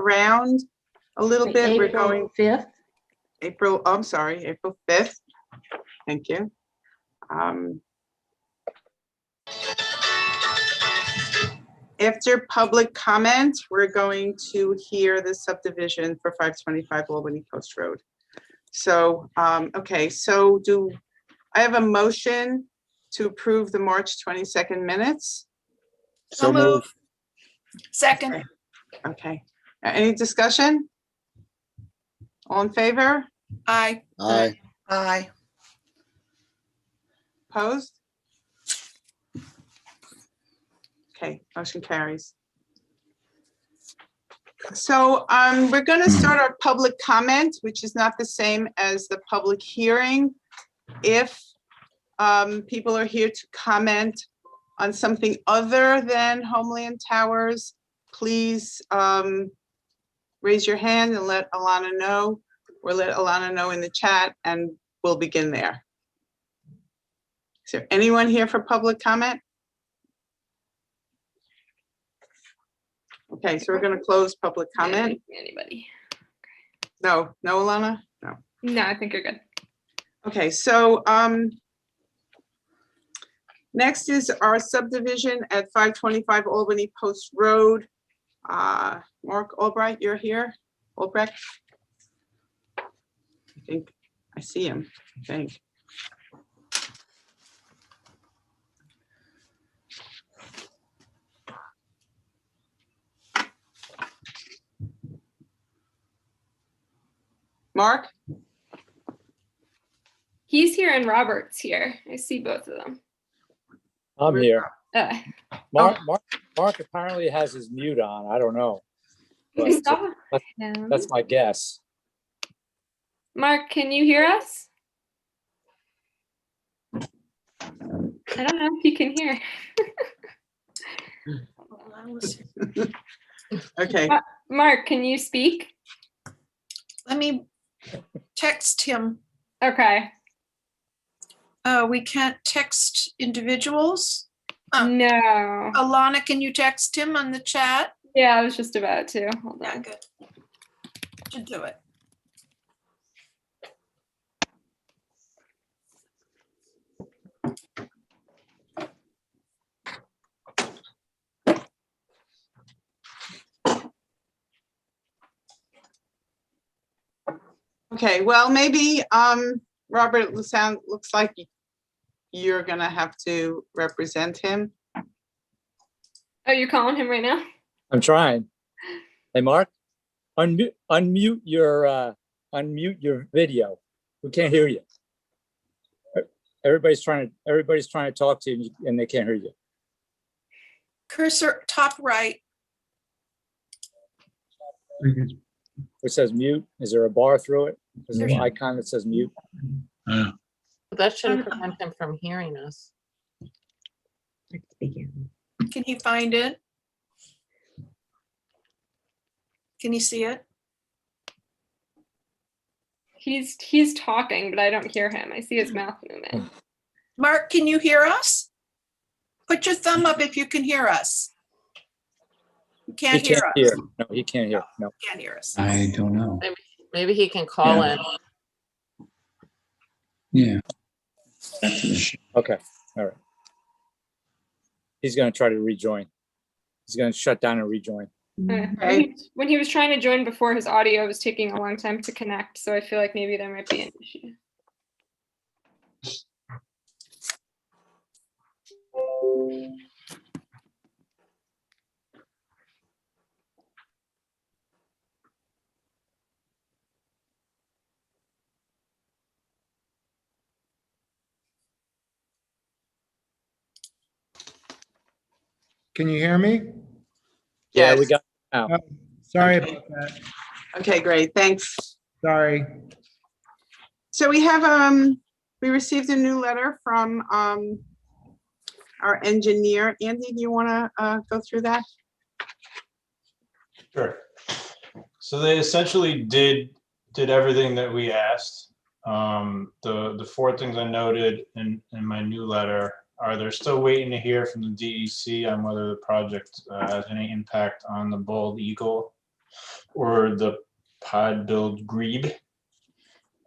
around a little bit. We're going April 5th. I'm sorry, April 5th. Thank you. After public comment, we're going to hear the subdivision for 525 Albany Post Road. So, okay, so I have a motion to approve the March 22nd minutes? So move. Second. Okay, any discussion? All in favor? Aye. Aye. Aye. Opposed? Okay, motion carries. So we're going to start our public comment, which is not the same as the public hearing. If people are here to comment on something other than Homeland Towers, please raise your hand and let Alana know, or let Alana know in the chat, and we'll begin there. Is there anyone here for public comment? Okay, so we're going to close public comment. Anybody? No, Alana? No. No, I think you're good. Okay, so next is our subdivision at 525 Albany Post Road. Mark Albright, you're here? Albrecht? I think I see him, I think. Mark? He's here and Robert's here. I see both of them. I'm here. Oh, Mark apparently has his mute on. I don't know. we But saw him. that's my guess. Mark, can you hear us? I don't know if you can hear. Okay. Mark, can you speak? Let me text him. Okay. We can't text individuals. No. Alana, can you text him on the chat? Yeah, I was just about to. Hold Yeah, on. good. Should do it. Okay, well, maybe Robert looks like you're gonna have to represent him. Oh, you're calling him right now? I'm trying. Hey, Mark, unmute your video. We can't hear you. Everybody's trying to talk to you and they can't hear you. Cursor top right. It says mute. Is there a bar through it? There's a little icon that says mute. That shouldn't prevent him from hearing us. Can he find it? Can you see it? He's talking, but I don't hear him. I see his mouth moving. Mark, can you hear us? Put your thumb up if you can hear us. You He can't hear can't us. hear. No, he can't hear. No. Can't hear us. I don't know. Maybe he can call Yeah. in. Yeah. That's an issue. Okay. All right. He's going to try to rejoin. He's going to shut down and rejoin. When he was trying to join before, his audio was taking a long time to connect, so I feel like maybe there might be an issue. Can you hear me? Yeah, Yes. we got it now. Oh, sorry about that. Okay, great, thanks. Sorry. So we have, we received a new letter from our engineer. Andy, do you wanna go through that? Sure. So they essentially did everything that we asked. The four things I noted in my new letter are they're still waiting to hear from the DEC on whether the project has any impact on the bald eagle or the pod-build grebe.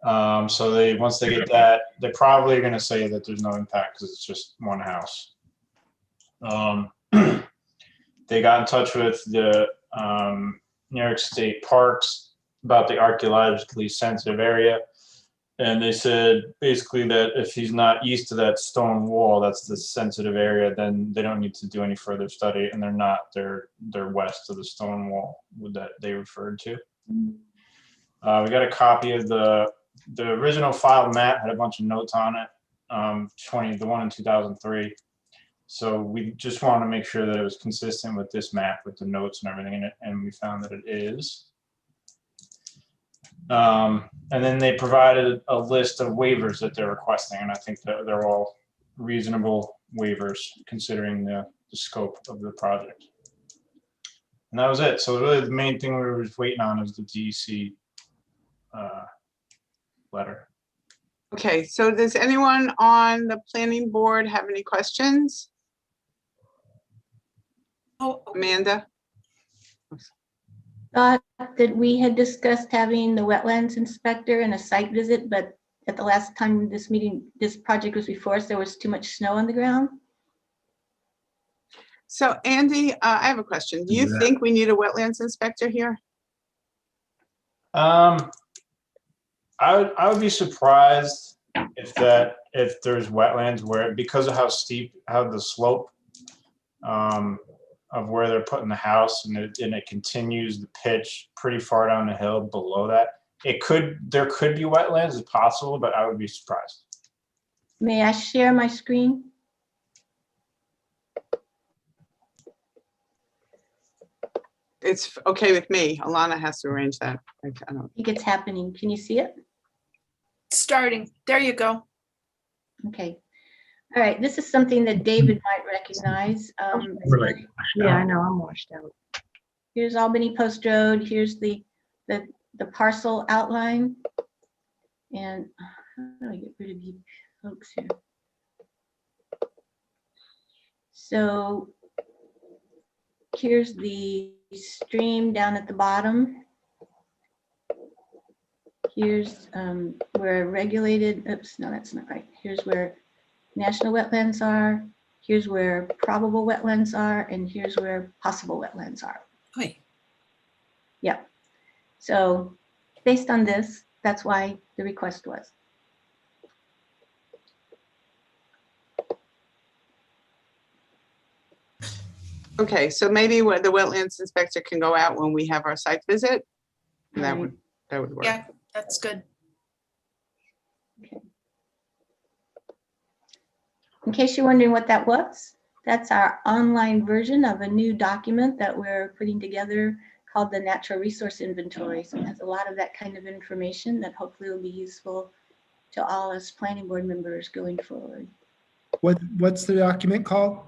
So once they get that, they're probably going to say that there's no impact because it's just one house. They got in touch with the New York State Parks about the archaeologically sensitive area. And they said basically that if he's not east of that stone wall, that's the sensitive area, then they don't need to do any further study. And they're not, they're west of the stone wall that they referred to. We got a copy of the original file map, had a bunch of notes on it, the one in 2003. So we just wanted to make sure that it was consistent with this map, with the notes and everything in it, and we found that it is. And then they provided a list of waivers that they're requesting, and I think that they're all reasonable waivers considering the scope of the project. And that was it. So really the main thing we were just waiting on is the DEC letter. Okay, so does anyone on the planning board have any questions? Oh, Amanda? Thought that we had discussed having the wetlands inspector and a site visit, but at the last time this project was before us, there was too much snow on the ground. So Andy, I have a question. Do you Yeah. think we need a wetlands inspector here? I would be surprised if there's wetlands where, because of how the slope of where they're putting the house and it continues the pitch pretty far down the hill below that. There could be wetlands, it's possible, but I would be surprised. May I share my screen? It's okay with me. Alana has to arrange that. I don't. I think it's happening. Can you see it? starting. There you go. Okay. All right, this is something that David might recognize. Yeah, I know, I'm washed out. Here's Albany Post Road. Here's the parcel outline. And how do I get rid of you folks here? So here's the stream down at the bottom. Here's where regulated, oops, no, that's not right. Here's where national wetlands are. Here's where probable wetlands are, and here's where possible wetlands are. Oy. Yeah. So based on this, that's why the request was. Okay, so maybe what the wetlands inspector can go out when we have our site visit. And that Right. would work. Yeah, that's good. In case you're wondering what that was, that's our online version of a new document that we're putting together called the Natural Resource Inventory. So it has a lot of that kind of information that hopefully will be useful to all us planning board members going forward. What's the document called?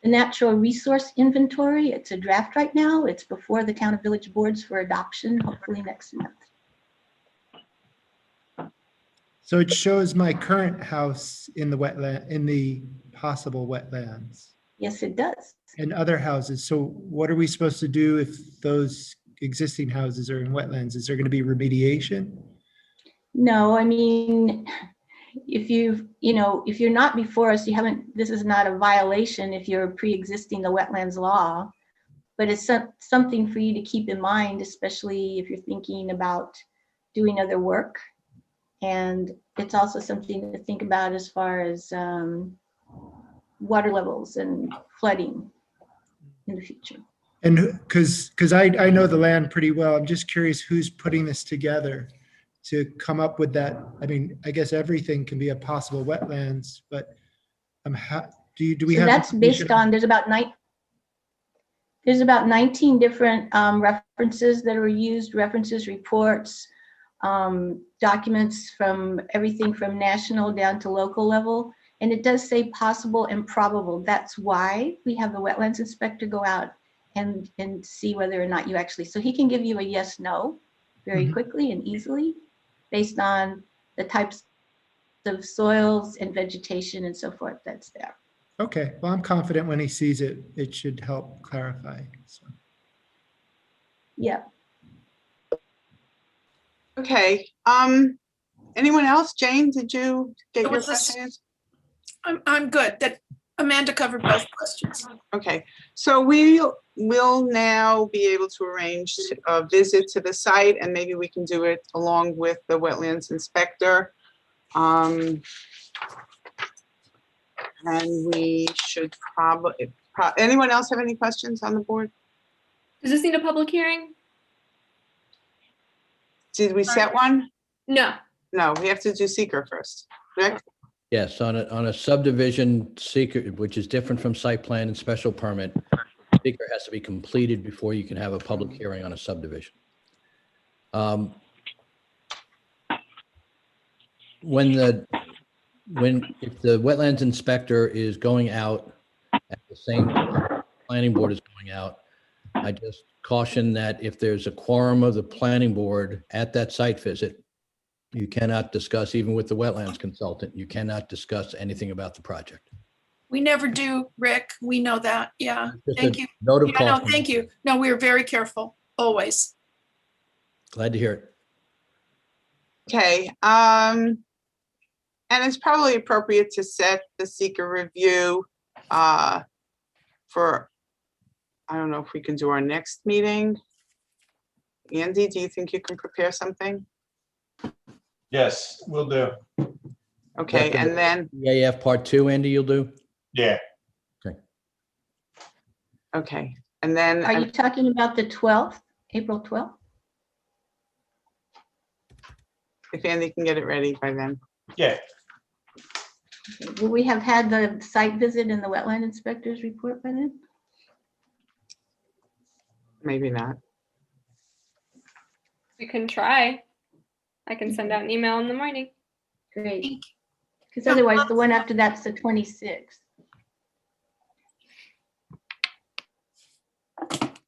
The Natural Resource Inventory, it's a draft right now. It's before the town and village boards for adoption, hopefully next month. So it shows my current house in the wetland, in the possible wetlands Yes, it does. and other houses. So what are we supposed to do if those existing houses are in wetlands? Is there going to be remediation? No, I mean, if if you're not before us, this is not a violation if you're pre-existing the wetlands law, but it's something for you to keep in mind, especially if you're thinking about doing other work. And it's also something to think about as far as water levels and flooding in the future. And because I know the land pretty well, I'm just curious who's putting this together to come up with that. I mean, I guess everything can be a possible wetlands, but do we So have? that's based on, there's about 19 different references that are used, references, reports, documents from everything from national down to local level. And it does say possible and probable. That's why we have the wetlands inspector go out and see whether or not you actually, so he can give you a yes, no, very quickly and easily based on the types of soils and vegetation and so forth that's there. Okay, well, I'm confident when he sees it, it should help clarify. So. Yeah. Okay, anyone else? Jane, did you get It your was this- questions? I'm good. That Amanda covered both questions. Okay, so we will now be able to arrange a visit to the site, and maybe we can do it along with the wetlands inspector. And we should probably, anyone else have any questions on the board? Does this need a public hearing? Did we set one? No. No, we have to do seeker first. Rick? Yes, on a subdivision seeker, which is different from site plan and special permit, seeker has to be completed before you can have a public hearing on a subdivision. If the wetlands inspector is going out at the same time planning board is going out, I just caution that if there's a quorum of the planning board at that site visit, you cannot discuss, even with the wetlands consultant, you cannot discuss anything about the project. We never do, Rick. We know that. Yeah. Just Thank a you. note of Yeah, no, caution. thank you. No, we're very careful, always. Glad to hear it. Okay, and it's probably appropriate to set the seeker review for, I don't know if we can do our next meeting. Andy, do you think you can prepare something? Yes, will do. Okay, That's and then, EAF part 2, Andy, you'll do? Yeah. okay, and then, Are you talking about the 12th, April 12th? if Andy can get it ready by then. Yeah. Will we have had the site visit and the wetland inspector's report by then? Maybe not. We can try. I can send out an email in the morning. Great. Because otherwise, the one after that's the 26th.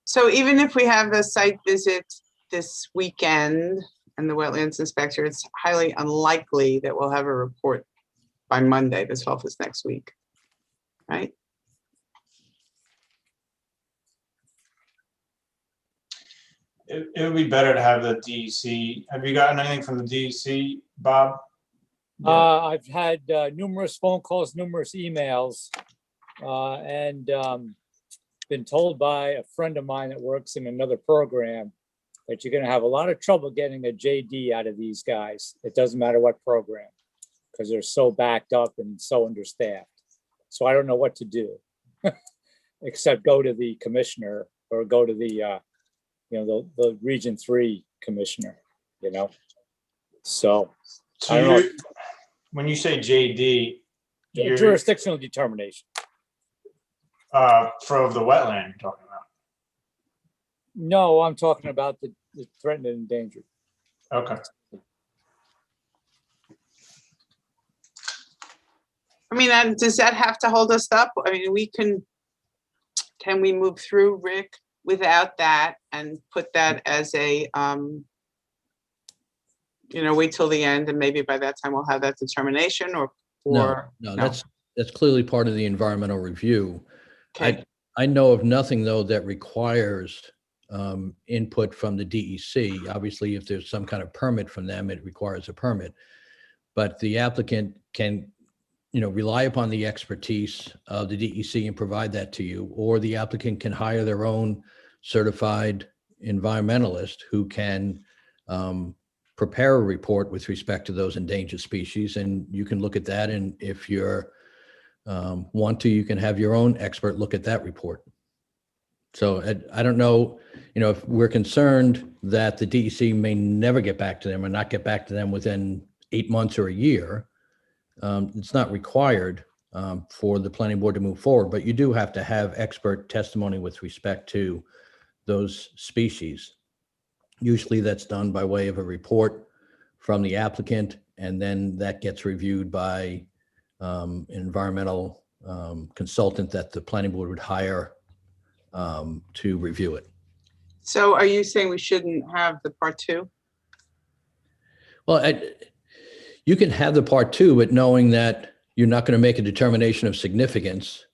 So even if we have a site visit this weekend and the wetlands inspector, it's highly unlikely that we'll have a report by Monday. The 12th is next week, right? It would be better to have the DEC. Have you gotten anything from the DEC, Bob? I've had numerous phone calls, numerous emails, and been told by a friend of mine that works in another program that you're gonna have a lot of trouble getting a JD out of these guys. It doesn't matter what program, because they're so backed up and so understaffed. So I don't know what to do, except go to the commissioner or go to the, the Region 3 commissioner, So I don't know. When you say JD, you're Jurisdictional determination. for the wetland you're talking about. No, I'm talking about the threatened and endangered. Okay. I mean, and does that have to hold us up? I mean, can we move through, Rick, without that and put that as a, wait till the end and maybe by that time we'll have that determination No, that's clearly part of the environmental review. Okay. I know of nothing though that requires input from the DEC. Obviously, if there's some kind of permit from them, it requires a permit. But the applicant can, rely upon the expertise of the DEC and provide that to you, or the applicant can hire their own certified environmentalist who can prepare a report with respect to those endangered species. And you can look at that. And if you're want to, you can have your own expert look at that report. So I don't know, if we're concerned that the DEC may never get back to them or not get back to them within 8 months or a year, it's not required for the planning board to move forward, but you do have to have expert testimony with respect to those species. Usually that's done by way of a report from the applicant, and then that gets reviewed by an environmental consultant that the planning board would hire to review it. So are you saying we shouldn't have the part 2? Well, you can have the part 2, but knowing that you're not going to make a determination of significance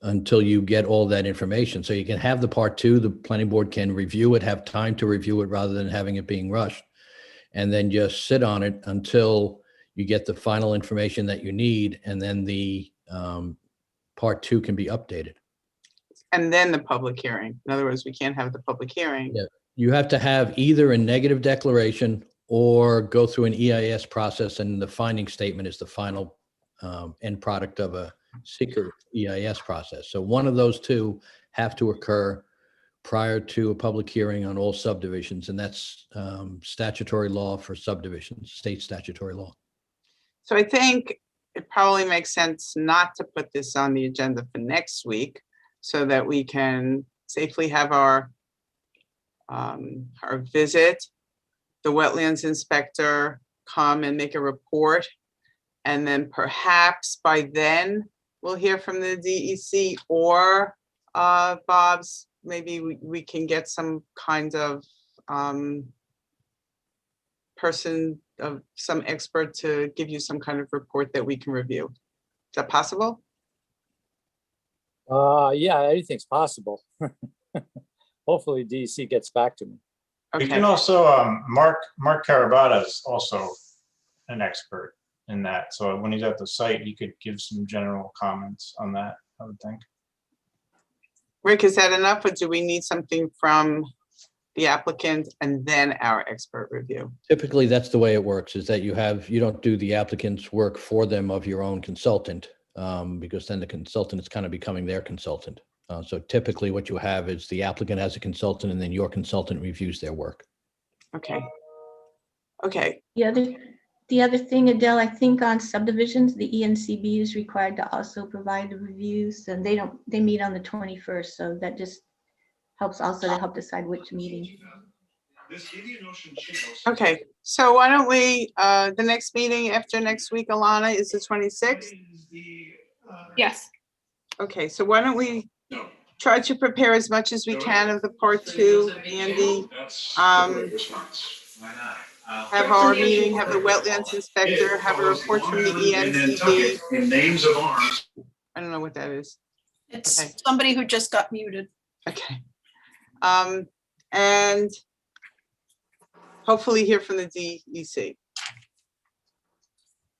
until you get all that information. So you can have the part two, the planning board can review it, have time to review it rather than having it being rushed. And then just sit on it until you get the final information that you need. And then the part two can be updated. And then the public hearing. In other words, we can't have the public hearing. Yeah. You have to have either a negative declaration or go through an EIS process, and the finding statement is the final end product of a secret EIS process. So one of those two have to occur prior to a public hearing on all subdivisions, and that's statutory law for subdivisions, state statutory law. So I think it probably makes sense not to put this on the agenda for next week so that we can safely have our visit, the wetlands inspector come and make a report. And then perhaps by then we'll hear from the DEC or Bob's, maybe we can get some kind of person, of some expert to give you some kind of report that we can review. Is that possible? Yeah, anything's possible. Hopefully DEC gets back to me. We Okay. can also, Mark Carabata is also an expert in that. So when he's at the site, he could give some general comments on that, I would think. Rick, is that enough, or do we need something from the applicant and then our expert review? Typically, that's the way it works, is that you don't do the applicant's work for them of your own consultant, because then the consultant is kind of becoming their consultant. So typically what you have is the applicant has a consultant and then your consultant reviews their work. Okay. Okay. The other thing, Adele, I think on subdivisions, the ENCB is required to also provide the reviews, and they meet on the 21st. So that just helps also to help decide which meeting. Okay. So why don't we, the next meeting after next week, Alana, is the 26th? Yes. Okay. So why don't we try to prepare as much as we can of the part two, Andy? Have our meeting, have the wetlands inspector, have a report from the ENCB. Names of arms. I don't know what that is. It's Okay. somebody who just got muted. Okay. And hopefully hear from the DEC.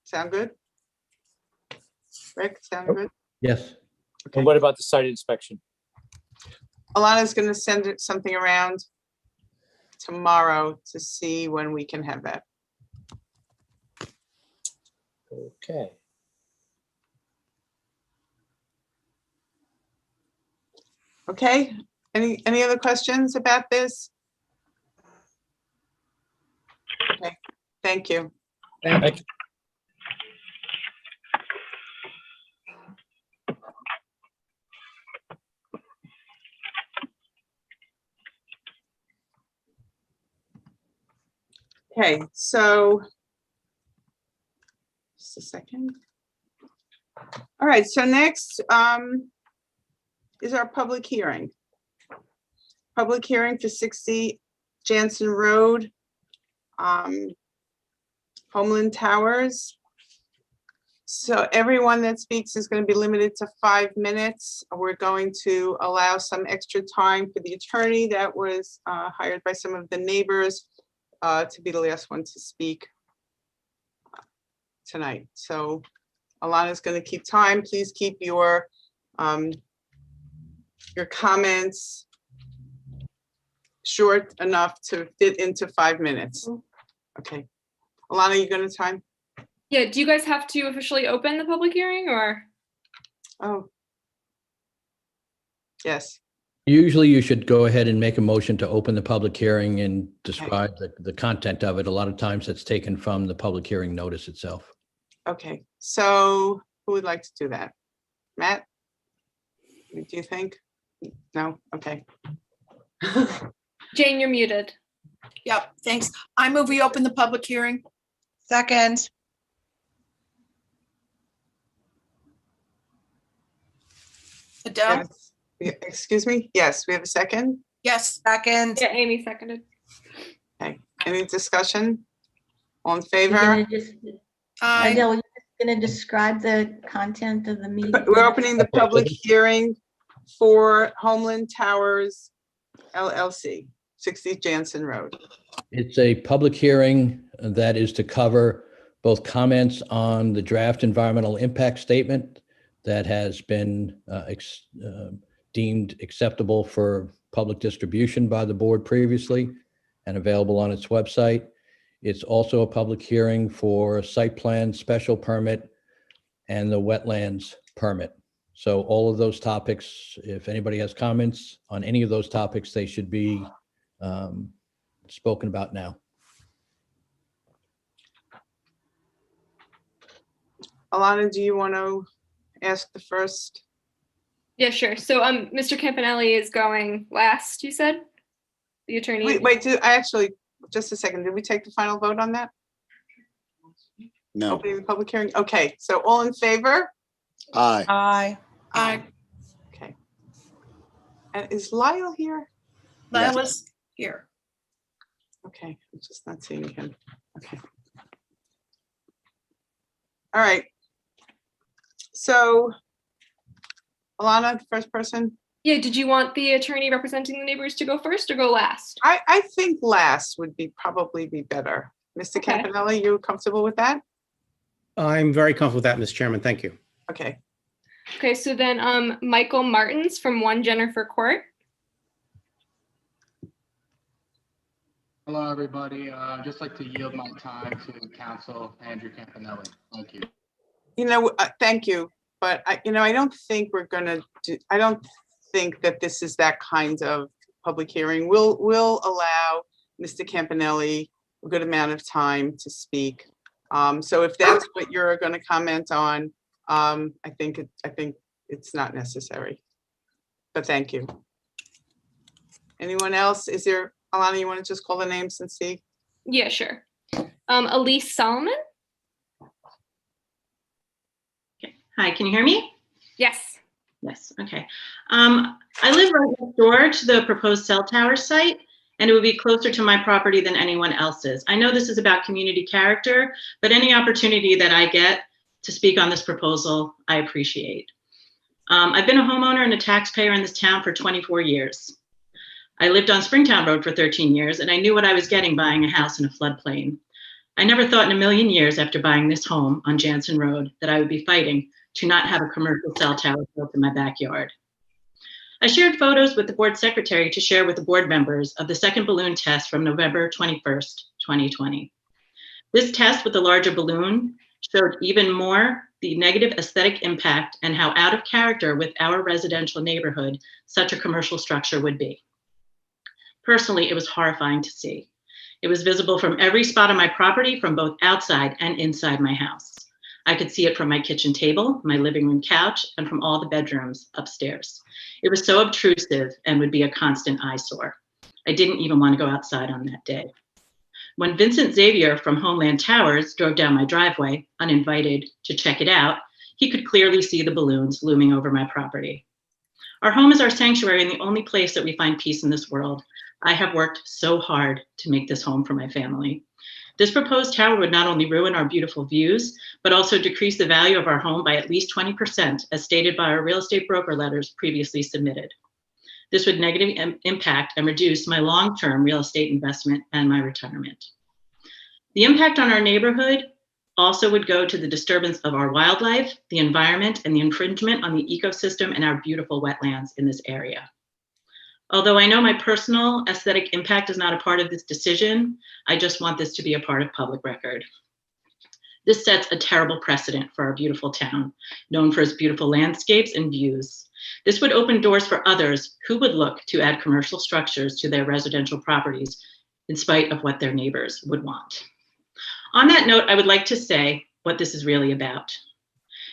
Sound good? Rick, sound good? Yes. And what about the site inspection? Alana's going to send something around tomorrow to see when we can have that. Okay. Okay, any other questions about this? Okay, thank you. Thank you. Okay, so just a second. All right, so next is our public hearing. Public hearing for 60 Jansen Road, Homeland Towers. So everyone that speaks is going to be limited to 5 minutes. We're going to allow some extra time for the attorney that was hired by some of the neighbors to be the last one to speak tonight. So Alana's going to keep time. Please keep your comments short enough to fit into 5 minutes. Okay. Alana, you going to time? Yeah, do you guys have to officially open the public hearing or? Oh. Yes. Usually you should go ahead and make a motion to open the public hearing and describe the content of it. A lot of times that's taken from the public hearing notice itself. Okay, so who would like to do that? Matt? Do you think? No? Okay. Jane, you're muted. Yep, thanks. I move we open the public hearing. Second. Adele? Yes. Excuse me? Yes, we have a second? Yes. Second. Yeah, Amy seconded. Okay, any discussion? All in You're favor? gonna just- Aye. Adele, Going to describe the content of the meeting? We're opening the public hearing for Homeland Towers LLC, 60 Jansen Road. It's a public hearing that is to cover both comments on the draft environmental impact statement that has been deemed acceptable for public distribution by the board previously and available on its website. It's also a public hearing for site plan, special permit, and the wetlands permit. So all of those topics, if anybody has comments on any of those topics, they should be spoken about now. Alana, do you want to ask the first? Yeah, sure. So Mr. Campanelli is going last, you said? The attorney? Wait, just a second. Did we take the final vote on that? No. Opening the public hearing? Okay, so all in favor? Aye. Aye. Okay. And is Lyle here? Lila's here. Okay, I'm just not seeing him. Okay. All right. So, Alana, first person? Yeah, did you want the attorney representing the neighbors to go first or go last? I think last would probably be better. Mr. Okay. Campanelli, you comfortable with that? I'm very comfortable with that, Ms. Chairman. Thank you. Okay. Okay, so then Michael Martins from 1 Jennifer Court. Hello, everybody. I'd just like to yield my time to Counsel Andrew Campanelli. Thank you. Thank you. But I don't think we're gonna I don't think that this is that kind of public hearing. We'll allow Mr. Campanelli a good amount of time to speak. So if that's what you're going to comment on, I think it's not necessary. But thank you. Anyone else? Is there, Alana, you want to just call the names and see? Yeah, sure. Elise Solomon. Okay. Hi, can you hear me? Yes. Yes, okay. I live right next door to the proposed cell tower site, and it would be closer to my property than anyone else's. I know this is about community character, but any opportunity that I get to speak on this proposal, I appreciate. I've been a homeowner and a taxpayer in this town for 24 years. I lived on Springtown Road for 13 years, and I knew what I was getting buying a house in a floodplain. I never thought in a million years after buying this home on Jansen Road that I would be fighting to not have a commercial cell tower built in my backyard. I shared photos with the board secretary to share with the board members of the second balloon test from November 21st, 2020. This test with the larger balloon showed even more the negative aesthetic impact and how out of character with our residential neighborhood such a commercial structure would be. Personally, it was horrifying to see. It was visible from every spot on my property, from both outside and inside my house. I could see it from my kitchen table, my living room couch, and from all the bedrooms upstairs. It was so obtrusive and would be a constant eyesore. I didn't even want to go outside on that day. When Vincent Xavier from Homeland Towers drove down my driveway, uninvited, to check it out, he could clearly see the balloons looming over my property. Our home is our sanctuary and the only place that we find peace in this world. I have worked so hard to make this home for my family. This proposed tower would not only ruin our beautiful views, but also decrease the value of our home by at least 20%, as stated by our real estate broker letters previously submitted. This would negatively impact and reduce my long-term real estate investment and my retirement. The impact on our neighborhood also would go to the disturbance of our wildlife, the environment, and the infringement on the ecosystem and our beautiful wetlands in this area. Although I know my personal aesthetic impact is not a part of this decision, I just want this to be a part of public record. This sets a terrible precedent for our beautiful town, known for its beautiful landscapes and views. This would open doors for others who would look to add commercial structures to their residential properties in spite of what their neighbors would want. On that note, I would like to say what this is really about.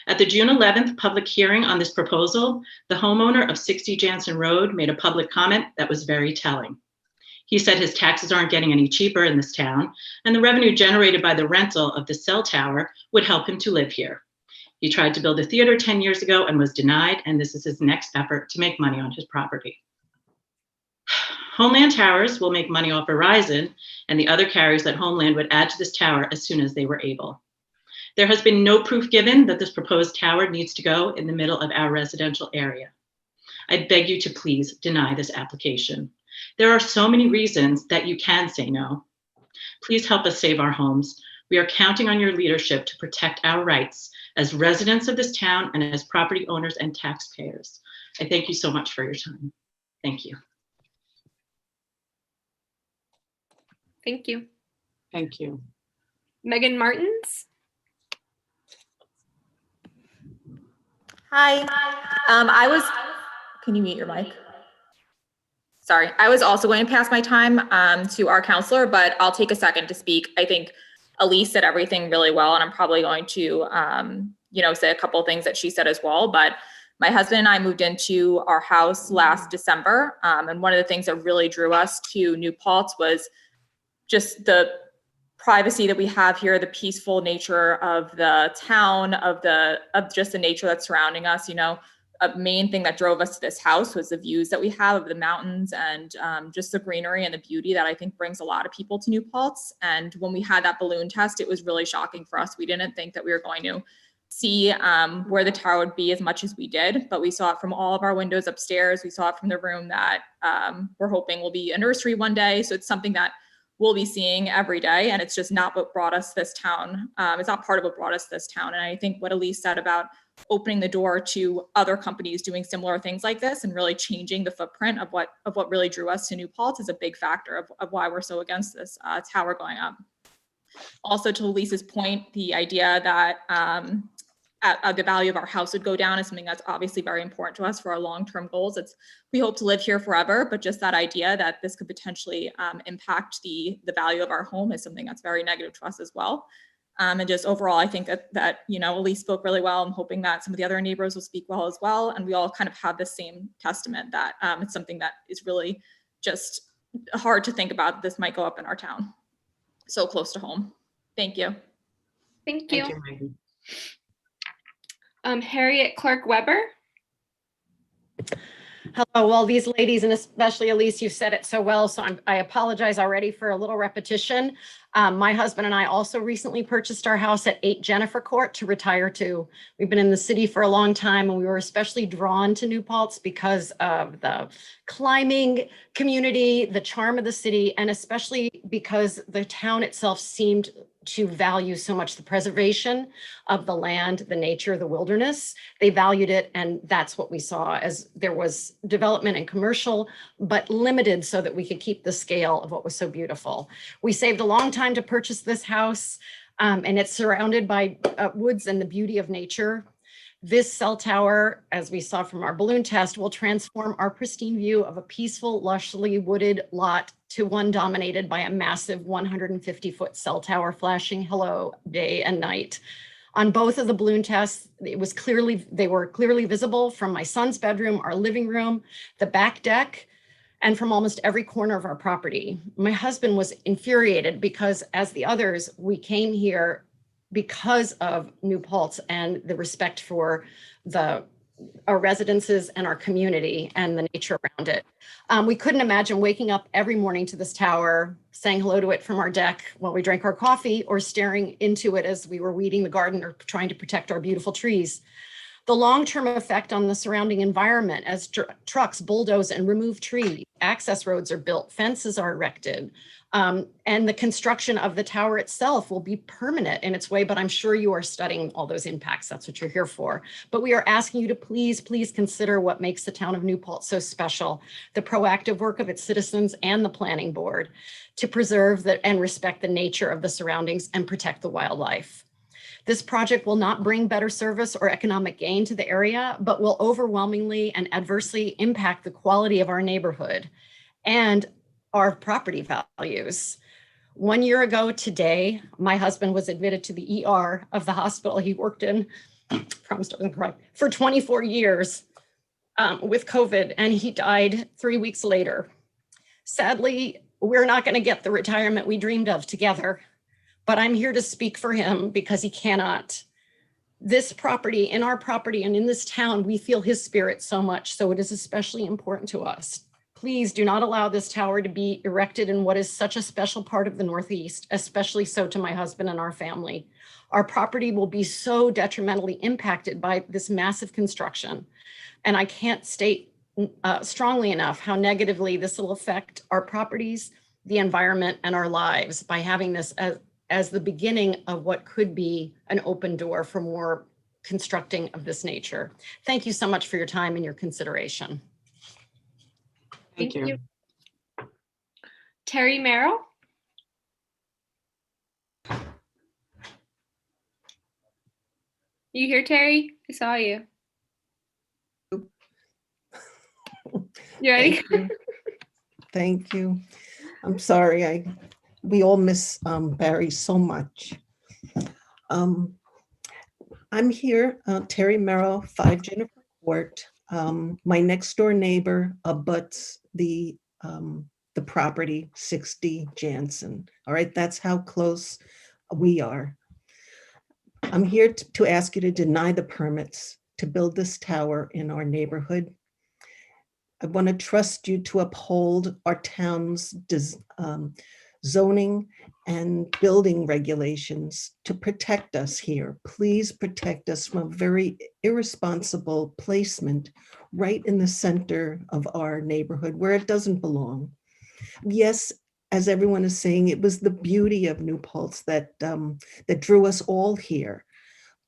At the June 11th public hearing on this proposal, the homeowner of 60 Jansen Road made a public comment that was very telling. He said his taxes aren't getting any cheaper in this town, and the revenue generated by the rental of the cell tower would help him to live here. He tried to build a theater 10 years ago and was denied, and this is his next effort to make money on his property. Homeland Towers will make money off Verizon and the other carriers that Homeland would add to this tower as soon as they were able. There has been no proof given that this proposed tower needs to go in the middle of our residential area. I beg you to please deny this application. There are so many reasons that you can say no. Please help us save our homes. We are counting on your leadership to protect our rights as residents of this town and as property owners and taxpayers. I thank you so much for your time. Thank you. Thank you. Thank you. Megan Martins. Hi. Can you mute your mic? Sorry, I was also going to pass my time to our counselor, but I'll take a second to speak. I think Elise said everything really well, and I'm probably going to, say a couple of things that she said as well. But my husband and I moved into our house last December, and one of the things that really drew us to New Paltz was just the privacy that we have here, the peaceful nature of the town, of just the nature that's surrounding us. A main thing that drove us to this house was the views that we have of the mountains and just the greenery and the beauty that I think brings a lot of people to New Paltz. And when we had that balloon test, it was really shocking for us. We didn't think that we were going to see where the tower would be as much as we did, but we saw it from all of our windows upstairs. We saw it from the room that we're hoping will be a nursery one day. So it's something that we'll be seeing every day. And it's just not what brought us this town. It's not part of what brought us this town. And I think what Elise said about opening the door to other companies doing similar things like this and really changing the footprint of what really drew us to New Paltz is a big factor of why we're so against this tower going up. Also, to Elise's point, the idea that the value of our house would go down is something that's obviously very important to us for our long-term goals. We hope to live here forever, but just that idea that this could potentially impact the value of our home is something that's very negative to us as well. And just overall, I think that Elise spoke really well. I'm hoping that some of the other neighbors will speak well as well. And we all kind of have the same testament that it's something that is really just hard to think about. This might go up in our town. So close to home. Thank you. Thank you. Thank you, Megan. Harriet Clark Weber. Hello, well, these ladies, and especially Elise, you said it so well, so I apologize already for a little repetition. My husband and I also recently purchased our house at 8 Jennifer Court to retire to. We've been in the city for a long time, and we were especially drawn to New Paltz because of the climbing community, the charm of the city, and especially because the town itself seemed to value so much the preservation of the land, the nature, the wilderness. They valued it, and that's what we saw as there was development and commercial, but limited so that we could keep the scale of what was so beautiful. We saved a long time to purchase this house, and it's surrounded by woods and the beauty of nature. This cell tower, as we saw from our balloon test, will transform our pristine view of a peaceful, lushly wooded lot to one dominated by a massive 150-foot cell tower flashing hello day and night. On both of the balloon tests, they were clearly visible from my son's bedroom, our living room, the back deck, and from almost every corner of our property. My husband was infuriated because, as the others, we came here because of New Paltz and the respect for our residences and our community and the nature around it. We couldn't imagine waking up every morning to this tower, saying hello to it from our deck while we drank our coffee, or staring into it as we were weeding the garden or trying to protect our beautiful trees. The long-term effect on the surrounding environment as trucks bulldoze and remove trees, access roads are built, fences are erected, and the construction of the tower itself will be permanent in its way, but I'm sure you are studying all those impacts. That's what you're here for. But we are asking you to please consider what makes the town of New Paltz so special, the proactive work of its citizens and the planning board to preserve and respect the nature of the surroundings and protect the wildlife. This project will not bring better service or economic gain to the area, but will overwhelmingly and adversely impact the quality of our neighborhood and our property values. 1 year ago today, my husband was admitted to the ER of the hospital he worked in, promise I wasn't correct, for 24 years with COVID, and he died 3 weeks later. Sadly, we're not going to get the retirement we dreamed of together, but I'm here to speak for him because he cannot. This property, in our property and in this town, we feel his spirit so much, so it is especially important to us. Please do not allow this tower to be erected in what is such a special part of the Northeast, especially so to my husband and our family. Our property will be so detrimentally impacted by this massive construction. And I can't state strongly enough how negatively this will affect our properties, the environment, and our lives by having this as the beginning of what could be an open door for more constructing of this nature. Thank you so much for your time and your consideration. Thank you. Terry Merrill? You here, Terry? I saw you. You ready? Thank you. Thank you. I'm sorry, we all miss Barry so much. I'm here, Terry Merrill, 5 Jennifer Court. My next door neighbor abuts the property, 60 Jansen. All right, that's how close we are. I'm here to ask you to deny the permits to build this tower in our neighborhood. I want to trust you to uphold our town's zoning and building regulations to protect us here. Please protect us from a very irresponsible placement right in the center of our neighborhood where it doesn't belong. Yes, as everyone is saying, it was the beauty of New Paltz that drew us all here.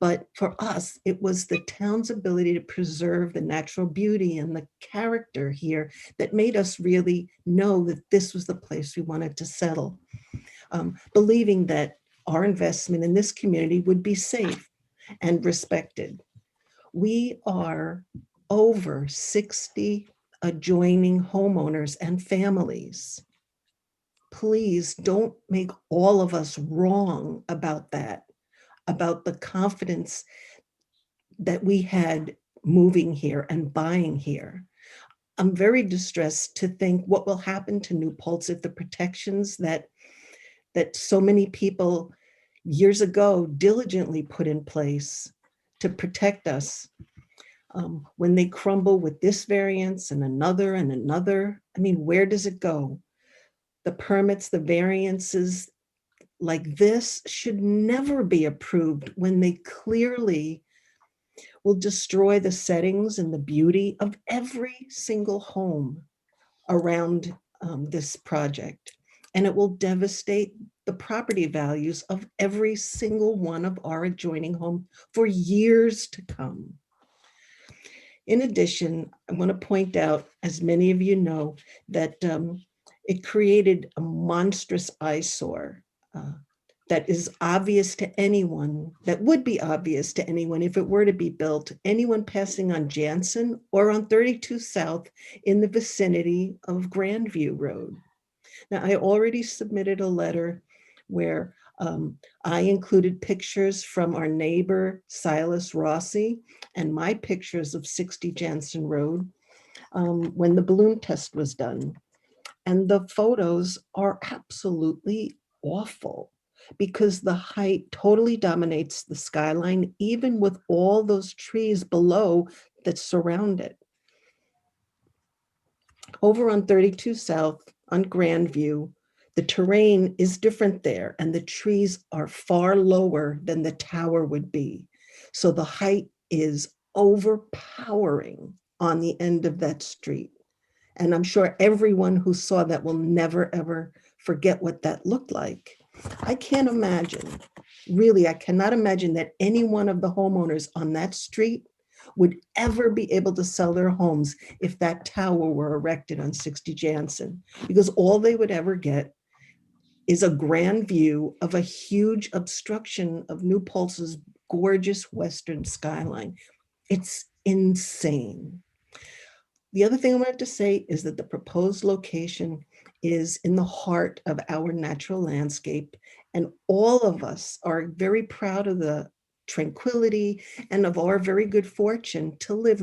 But for us, it was the town's ability to preserve the natural beauty and the character here that made us really know that this was the place we wanted to settle, believing that our investment in this community would be safe and respected. We are over 60 adjoining homeowners and families. Please don't make all of us wrong about that, about the confidence that we had moving here and buying here. I'm very distressed to think what will happen to New Paltz if the protections that so many people years ago diligently put in place to protect us, when they crumble with this variance and another and another. I mean, where does it go? The permits, the variances like this should never be approved when they clearly will destroy the settings and the beauty of every single home around this project. And it will devastate the property values of every single one of our adjoining homes for years to come. In addition, I want to point out, as many of you know, that it created a monstrous eyesore that is obvious to anyone, that would be obvious to anyone if it were to be built, anyone passing on Jansen or on 32 South in the vicinity of Grandview Road. Now, I already submitted a letter where I included pictures from our neighbor, Silas Rossi, and my pictures of 60 Jansen Road when the balloon test was done. And the photos are absolutely awful because the height totally dominates the skyline, even with all those trees below that surround it. Over on 32 South on Grandview, the terrain is different there and the trees are far lower than the tower would be. So the height is overpowering on the end of that street. And I'm sure everyone who saw that will never, ever forget what that looked like. I can't imagine, really, I cannot imagine that any one of the homeowners on that street would ever be able to sell their homes if that tower were erected on 60 Jansen, because all they would ever get is a grand view of a huge obstruction of New Paltz's gorgeous western skyline. It's insane. The other thing I wanted to say is that the proposed location is in the heart of our natural landscape, and all of us are very proud of the tranquility and of our very good fortune to live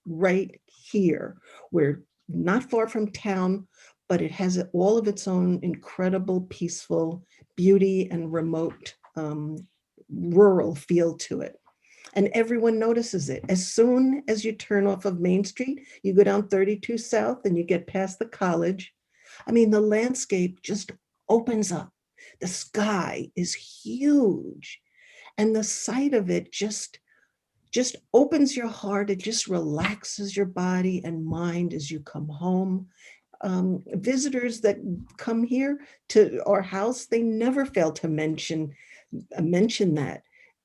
right here. We're not far from town, but it has all of its own incredible, peaceful beauty and remote rural feel to it. and everyone notices it. As soon as you turn off of Main Street, you go down 32 South and you get past the college. I mean, the landscape just opens up. The sky is huge. And the sight of it just opens your heart. It just relaxes your body and mind as you come home. Visitors that come here to our house, they never fail to mention that.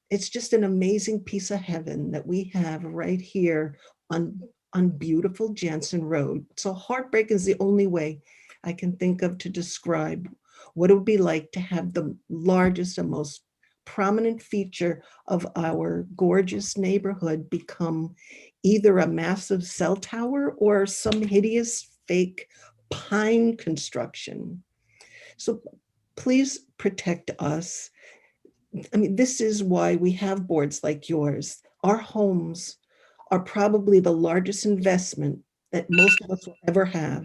It's just an amazing piece of heaven that we have right here on beautiful Jansen Road. So heartbreak is the only way I can think of to describe what it would be like to have the largest and most prominent feature of our gorgeous neighborhood become either a massive cell tower or some hideous fake pine construction. So please protect us. I mean, this is why we have boards like yours. Our homes are probably the largest investment that most of us will ever have.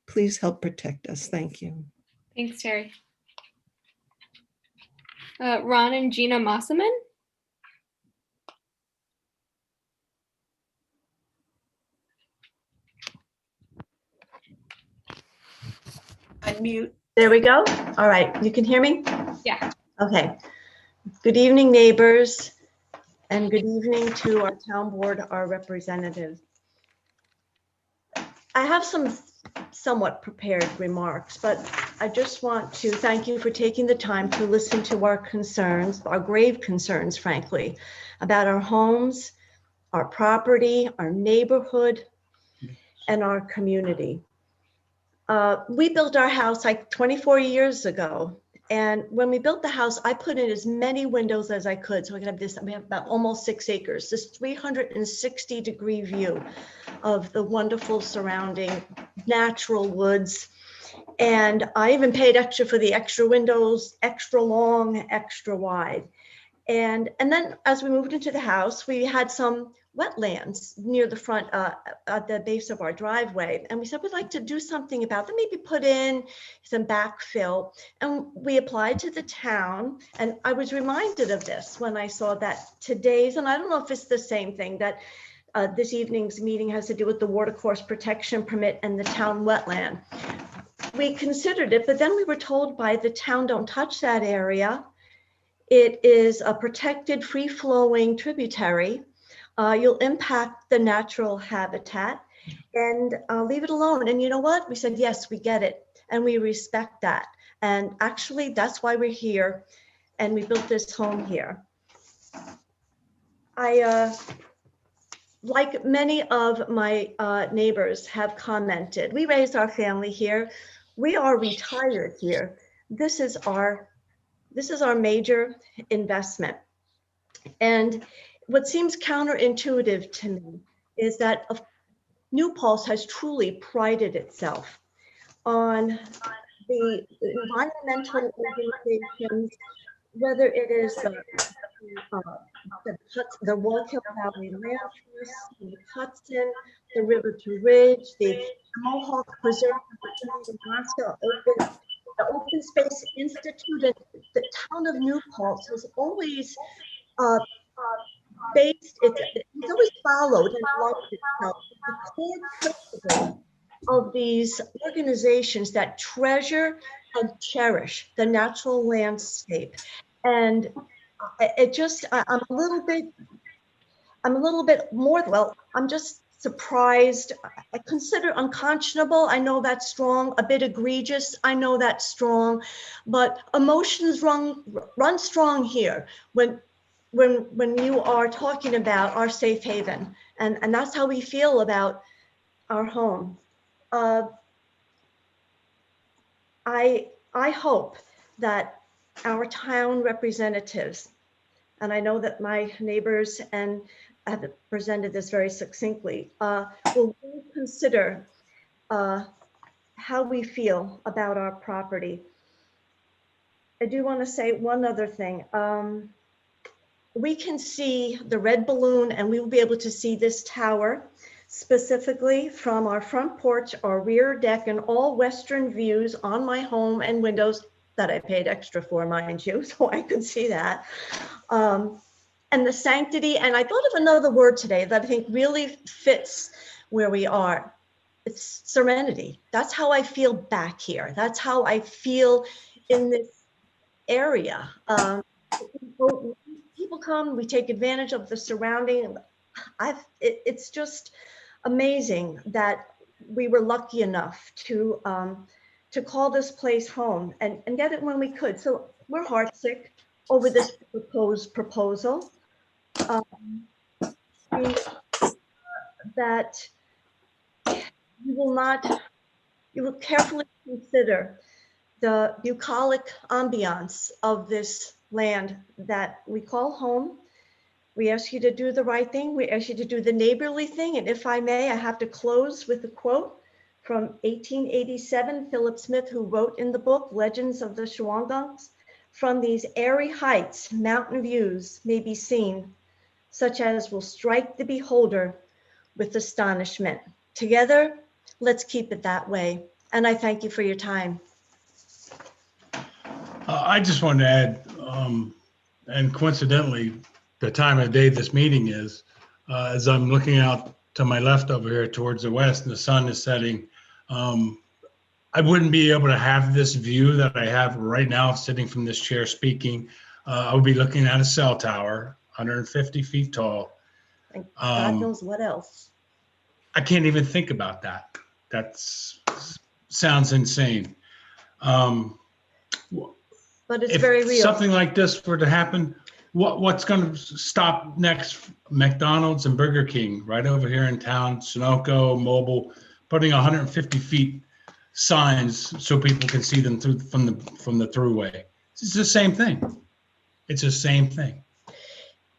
Please help protect us. Thank you. Thanks, Terry. Ron and Gina Mosselman. Unmute. There we go. All right, you can hear me? Yeah. Okay. Good evening, neighbors, and good evening to our town board, our representatives. I have some somewhat prepared remarks, but I just want to thank you for taking the time to listen to our concerns, our grave concerns, frankly, about our homes, our property, our neighborhood, and our community. We built our house like 24 years ago. And when we built the house, I put in as many windows as I could. So I could have this, we have about almost 6 acres, this 360-degree view of the wonderful surrounding natural woods. And I even paid extra for the extra windows, extra long, extra wide. And then as we moved into the house, we had some wetlands near the front, at the base of our driveway. And we said, we'd like to do something about them, maybe put in some backfill. And we applied to the town. And I was reminded of this when I saw that today's, and I don't know if it's the same thing, that this evening's meeting has to do with the watercourse protection permit and the town wetland. We considered it, but then we were told by the town, don't touch that area. It is a protected free-flowing tributary. You'll impact the natural habitat and leave it alone. And you know what? We said, yes, we get it. And we respect that. And actually, that's why we're here. And we built this home here. Like many of my neighbors have commented, we raised our family here. We are retired here. This is our major investment. And what seems counterintuitive to me is that New Paltz has truly prided itself on the environmental organizations, whether it is the Wallkill Valley Land Trust, the Hudson, the River to Ridge, the Mohawk Preserve, the Nebraska the Open Space Institute, and the town of New Paltz has always it's always followed and loved itself the core principle of these organizations that treasure and cherish the natural landscape. And it just, I'm a little bit more, well, I'm just surprised. I consider unconscionable. I know that's strong, a bit egregious. I know that's strong, but emotions run strong here when you are talking about our safe haven, and that's how we feel about our home. I hope that our town representatives, and I know that my neighbors and have presented this very succinctly, will consider how we feel about our property. I do want to say one other thing. We can see the red balloon, and we will be able to see this tower specifically from our front porch, our rear deck, and all western views on my home and windows that I paid extra for, mind you, so I could see that. and the sanctity. And I thought of another word today that I think really fits where we are. It's serenity. That's how I feel back here. That's how I feel in this area. People come, we take advantage of the surrounding. It's just amazing that we were lucky enough to call this place home and get it when we could. So we're heartsick over this proposed proposal. That you will carefully consider the bucolic ambiance of this land that we call home. We ask you to do the right thing. We ask you to do the neighborly thing. And if I may, I have to close with a quote from 1887, Philip Smith, who wrote in the book, Legends of the Shawangons, "From these airy heights, mountain views may be seen, such as will strike the beholder with astonishment. Together, let's keep it that way." And I thank you for your time. I just wanted to add, and coincidentally, the time of day this meeting is, as I'm looking out to my left over here towards the west and the sun is setting, I wouldn't be able to have this view that I have right now sitting from this chair speaking. I would be looking at a cell tower, 150 feet tall. And God knows what else. I can't even think about that. That sounds insane. But it's If very real. something like this were to happen, what's going to stop next? McDonald's and Burger King right over here in town, Sunoco, Mobile, putting 150 feet signs so people can see them through from the throughway. It's the same thing. It's the same thing.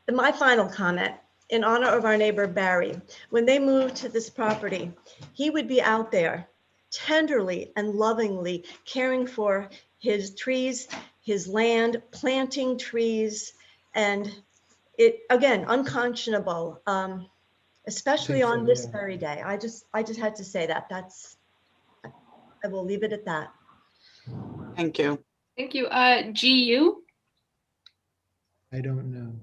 And my final comment, in honor of our neighbor Barry, when they moved to this property, he would be out there tenderly and lovingly caring for his trees, his land, planting trees, and it, again, unconscionable, especially on this very day. I just had to say that. I will leave it at that. Thank you. Thank you. GU? I don't know.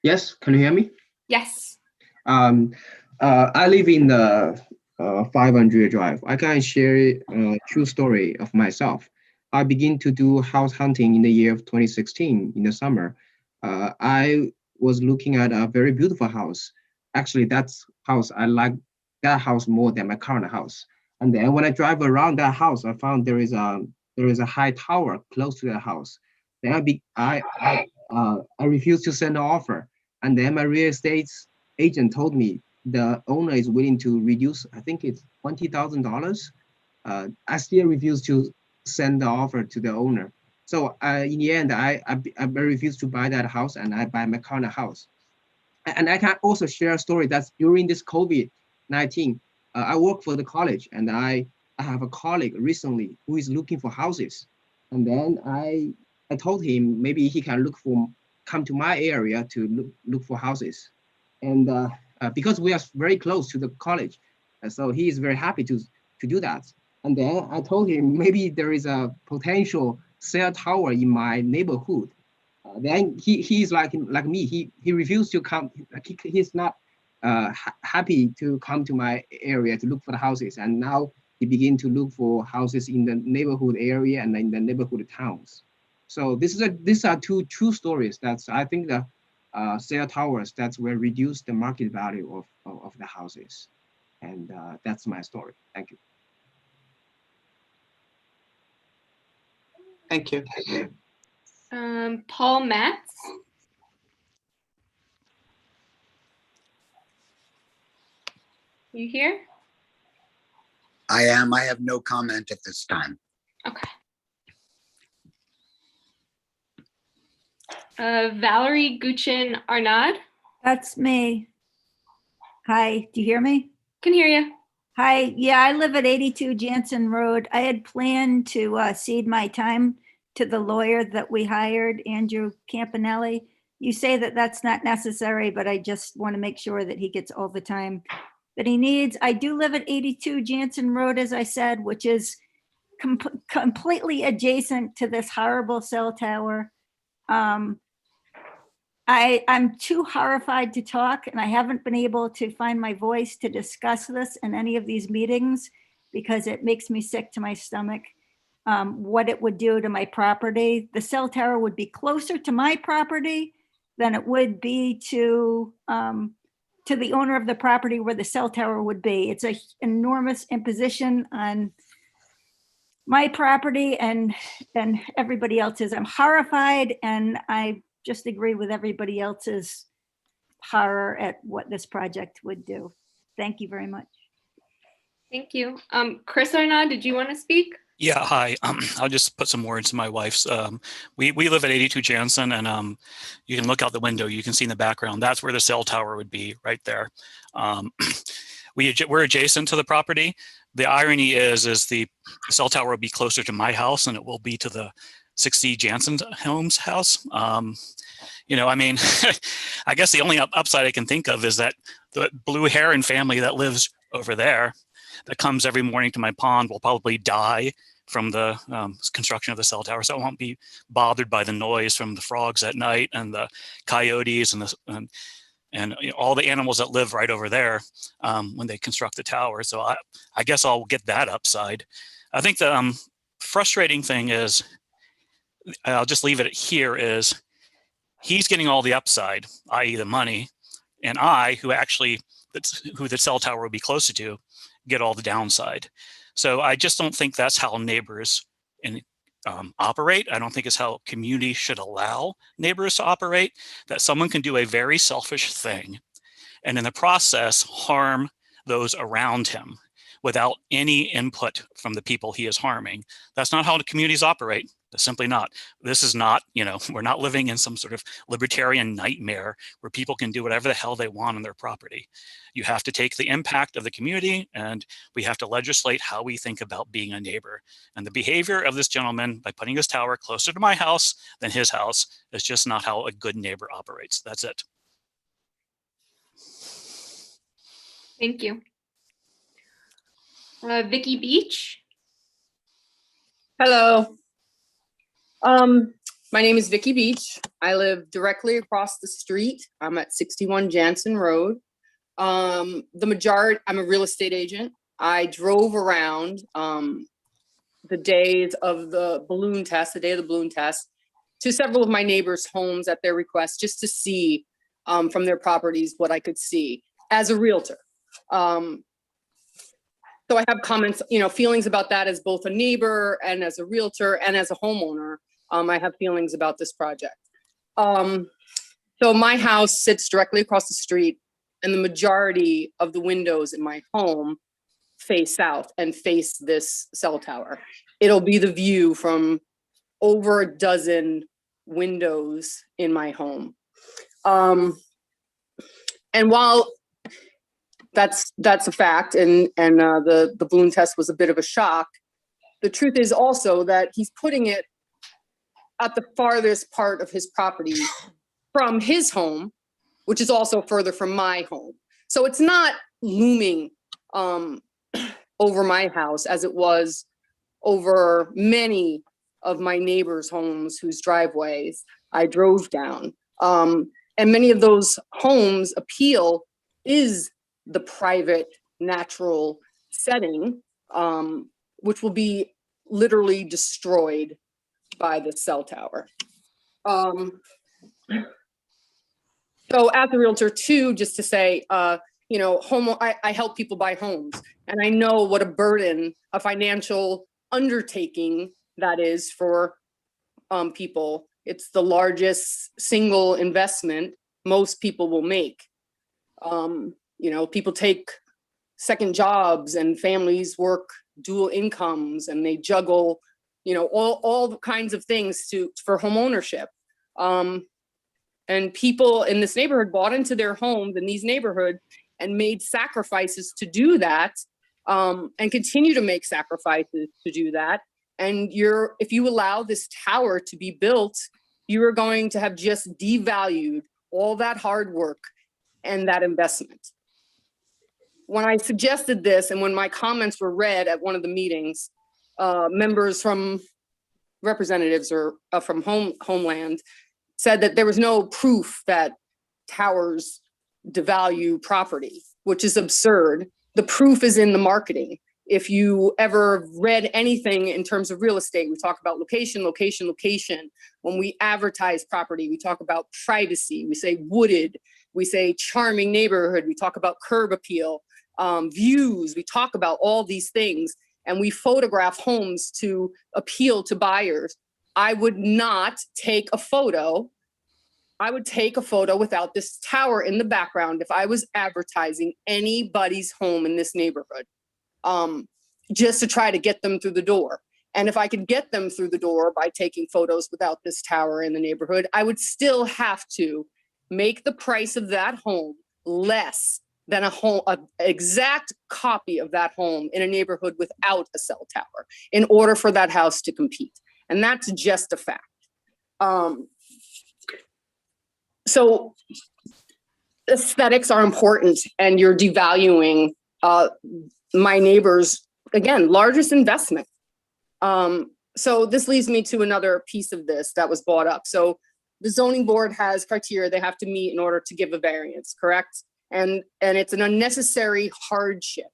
Yes, can you hear me? Yes. I live in the 500 Drive. I can share a true story of myself. I began to do house hunting in the year of 2016 in the summer. I was looking at a very beautiful house. Actually, I like that house more than my current house. And then when I drive around that house, I found there is a high tower close to that house. Then I refused to send an offer. And then my real estate agent told me the owner is willing to reduce, I think it's $20,000. I still refuse to send the offer to the owner. So in the end, I refused to buy that house and I buy my current house. And I can also share a story that's during this COVID-19, I work for the college and I have a colleague recently who is looking for houses. And then I told him maybe he can come to my area to look for houses. And because we are very close to the college, so he is very happy to do that. And then I told him maybe there is a potential cell tower in my neighborhood. Then he's like me. He refused to come. He's not happy to come to my area to look for the houses. And now he begin to look for houses in the neighborhood area and in the neighborhood towns. So these are two true stories. That's I think the cell towers that will reduce the market value of the houses. And that's my story. Thank you. Thank you. Paul Matz? You here? I am. I have no comment at this time. Okay. Valerie Guchin Arnaud? That's me. Hi, do you hear me? Can hear you. Hi, yeah, I live at 82 Jansen Road. I had planned to cede my time to the lawyer that we hired, Andrew Campanelli. You say that that's not necessary, but I just want to make sure that he gets all the time that he needs. I do live at 82 Jansen Road, as I said, which is completely adjacent to this horrible cell tower. I'm too horrified to talk, and I haven't been able to find my voice to discuss this in any of these meetings because it makes me sick to my stomach. What it would do to my property. The cell tower would be closer to my property than it would be to the owner of the property where the cell tower would be. It's an enormous imposition on my property and everybody else's. I'm horrified, and I just agree with everybody else's horror at what this project would do. Thank you very much. Thank you. Chris Arnaud, did you want to speak? Yeah, hi. I'll just put some words to my wife's. We live at 82 Jansen, and you can look out the window. You can see in the background. That's where the cell tower would be, right there. We're adjacent to the property. The irony is the cell tower will be closer to my house than it will be to the 60 Jansen Homes house. You know, I mean, I guess the only upside I can think of is that the blue heron family that lives over there, that comes every morning to my pond, will probably die from the construction of the cell tower. So I won't be bothered by the noise from the frogs at night and the coyotes and you know, all the animals that live right over there when they construct the tower. So I guess I'll get that upside. I think the frustrating thing is, I'll just leave it here, is he's getting all the upside, i.e. the money, and I, who the cell tower would be closer to, get all the downside. So I just don't think that's how neighbors operate. I don't think it's how community should allow neighbors to operate, that someone can do a very selfish thing and in the process harm those around him without any input from the people he is harming. That's not how the communities operate. That's simply not. This is not, you know, we're not living in some sort of libertarian nightmare where people can do whatever the hell they want on their property. You have to take the impact of the community, and we have to legislate how we think about being a neighbor. And the behavior of this gentleman by putting his tower closer to my house than his house is just not how a good neighbor operates. That's it. Thank you. Vicky Beach. Hello. My name is Vicky Beach. I live directly across the street. I'm at 61 Jansen Road. I'm a real estate agent. I drove around the days of the balloon test, to several of my neighbors' homes at their request, just to see from their properties what I could see as a realtor. So I have comments, you know, feelings about that as both a neighbor and as a realtor and as a homeowner. I have feelings about this project. So my house sits directly across the street, and the majority of the windows in my home face south and face this cell tower. It'll be the view from over a dozen windows in my home. And while that's a fact, and the balloon test was a bit of a shock, the truth is also that he's putting it at the farthest part of his property from his home, which is also further from my home. So it's not looming over my house as it was over many of my neighbors' homes whose driveways I drove down. And many of those homes' appeal is the private natural setting, which will be literally destroyed by the cell tower. So as a realtor too, just to say, you know, I help people buy homes, and I know what a burden, a financial undertaking that is for people. It's the largest single investment most people will make. You know, people take second jobs, and families work dual incomes, and they juggle, you know, all the kinds of things for home ownership. And people in this neighborhood bought into their homes in these neighborhoods and made sacrifices to do that, and continue to make sacrifices to do that. And if you allow this tower to be built, you are going to have just devalued all that hard work and that investment. When I suggested this, and when my comments were read at one of the meetings, representatives or from Homeland said that there was no proof that towers devalue property, which is absurd. The proof is in the marketing. If you ever read anything in terms of real estate, we talk about location, location, location. When we advertise property, we talk about privacy. We say wooded. We say charming neighborhood. We talk about curb appeal, views. We talk about all these things, and we photograph homes to appeal to buyers. I would not take a photo. I would take a photo without this tower in the background if I was advertising anybody's home in this neighborhood, just to try to get them through the door. And if I could get them through the door by taking photos without this tower in the neighborhood, I would still have to make the price of that home less than an exact copy of that home in a neighborhood without a cell tower in order for that house to compete. And that's just a fact. So aesthetics are important, and you're devaluing my neighbor's, again, largest investment. So this leads me to another piece of this that was brought up. So the zoning board has criteria they have to meet in order to give a variance, correct? And it's an unnecessary hardship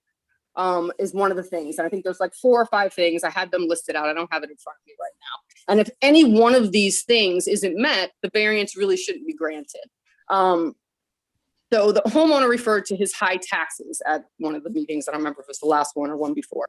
is one of the things. And I think there's like 4 or 5 things. I had them listed out. I don't have it in front of me right now. And if any one of these things isn't met, the variance really shouldn't be granted. So the homeowner referred to his high taxes at one of the meetings. I don't remember if it was the last one or one before.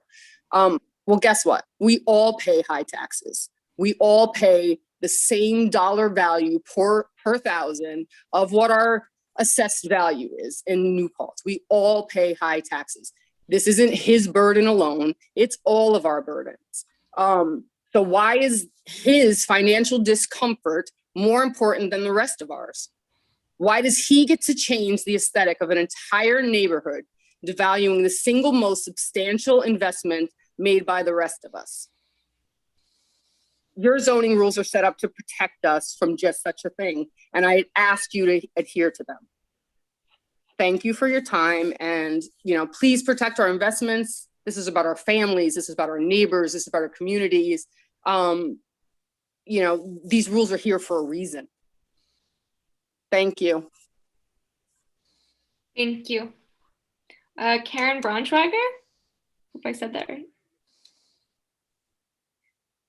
Well, guess what? We all pay high taxes. We all pay the same dollar value per thousand of what our assessed value is in New Paltz. We all pay high taxes. This isn't his burden alone. It's all of our burdens. So why is his financial discomfort more important than the rest of ours? Why does he get to change the aesthetic of an entire neighborhood, devaluing the single most substantial investment made by the rest of us? Your zoning rules are set up to protect us from just such a thing, and I ask you to adhere to them. Thank you for your time, and please protect our investments. This is about our families. This is about our neighbors. This is about our communities. These rules are here for a reason. Thank you. Thank you. Karen Braunschweiger? Hope I said that right.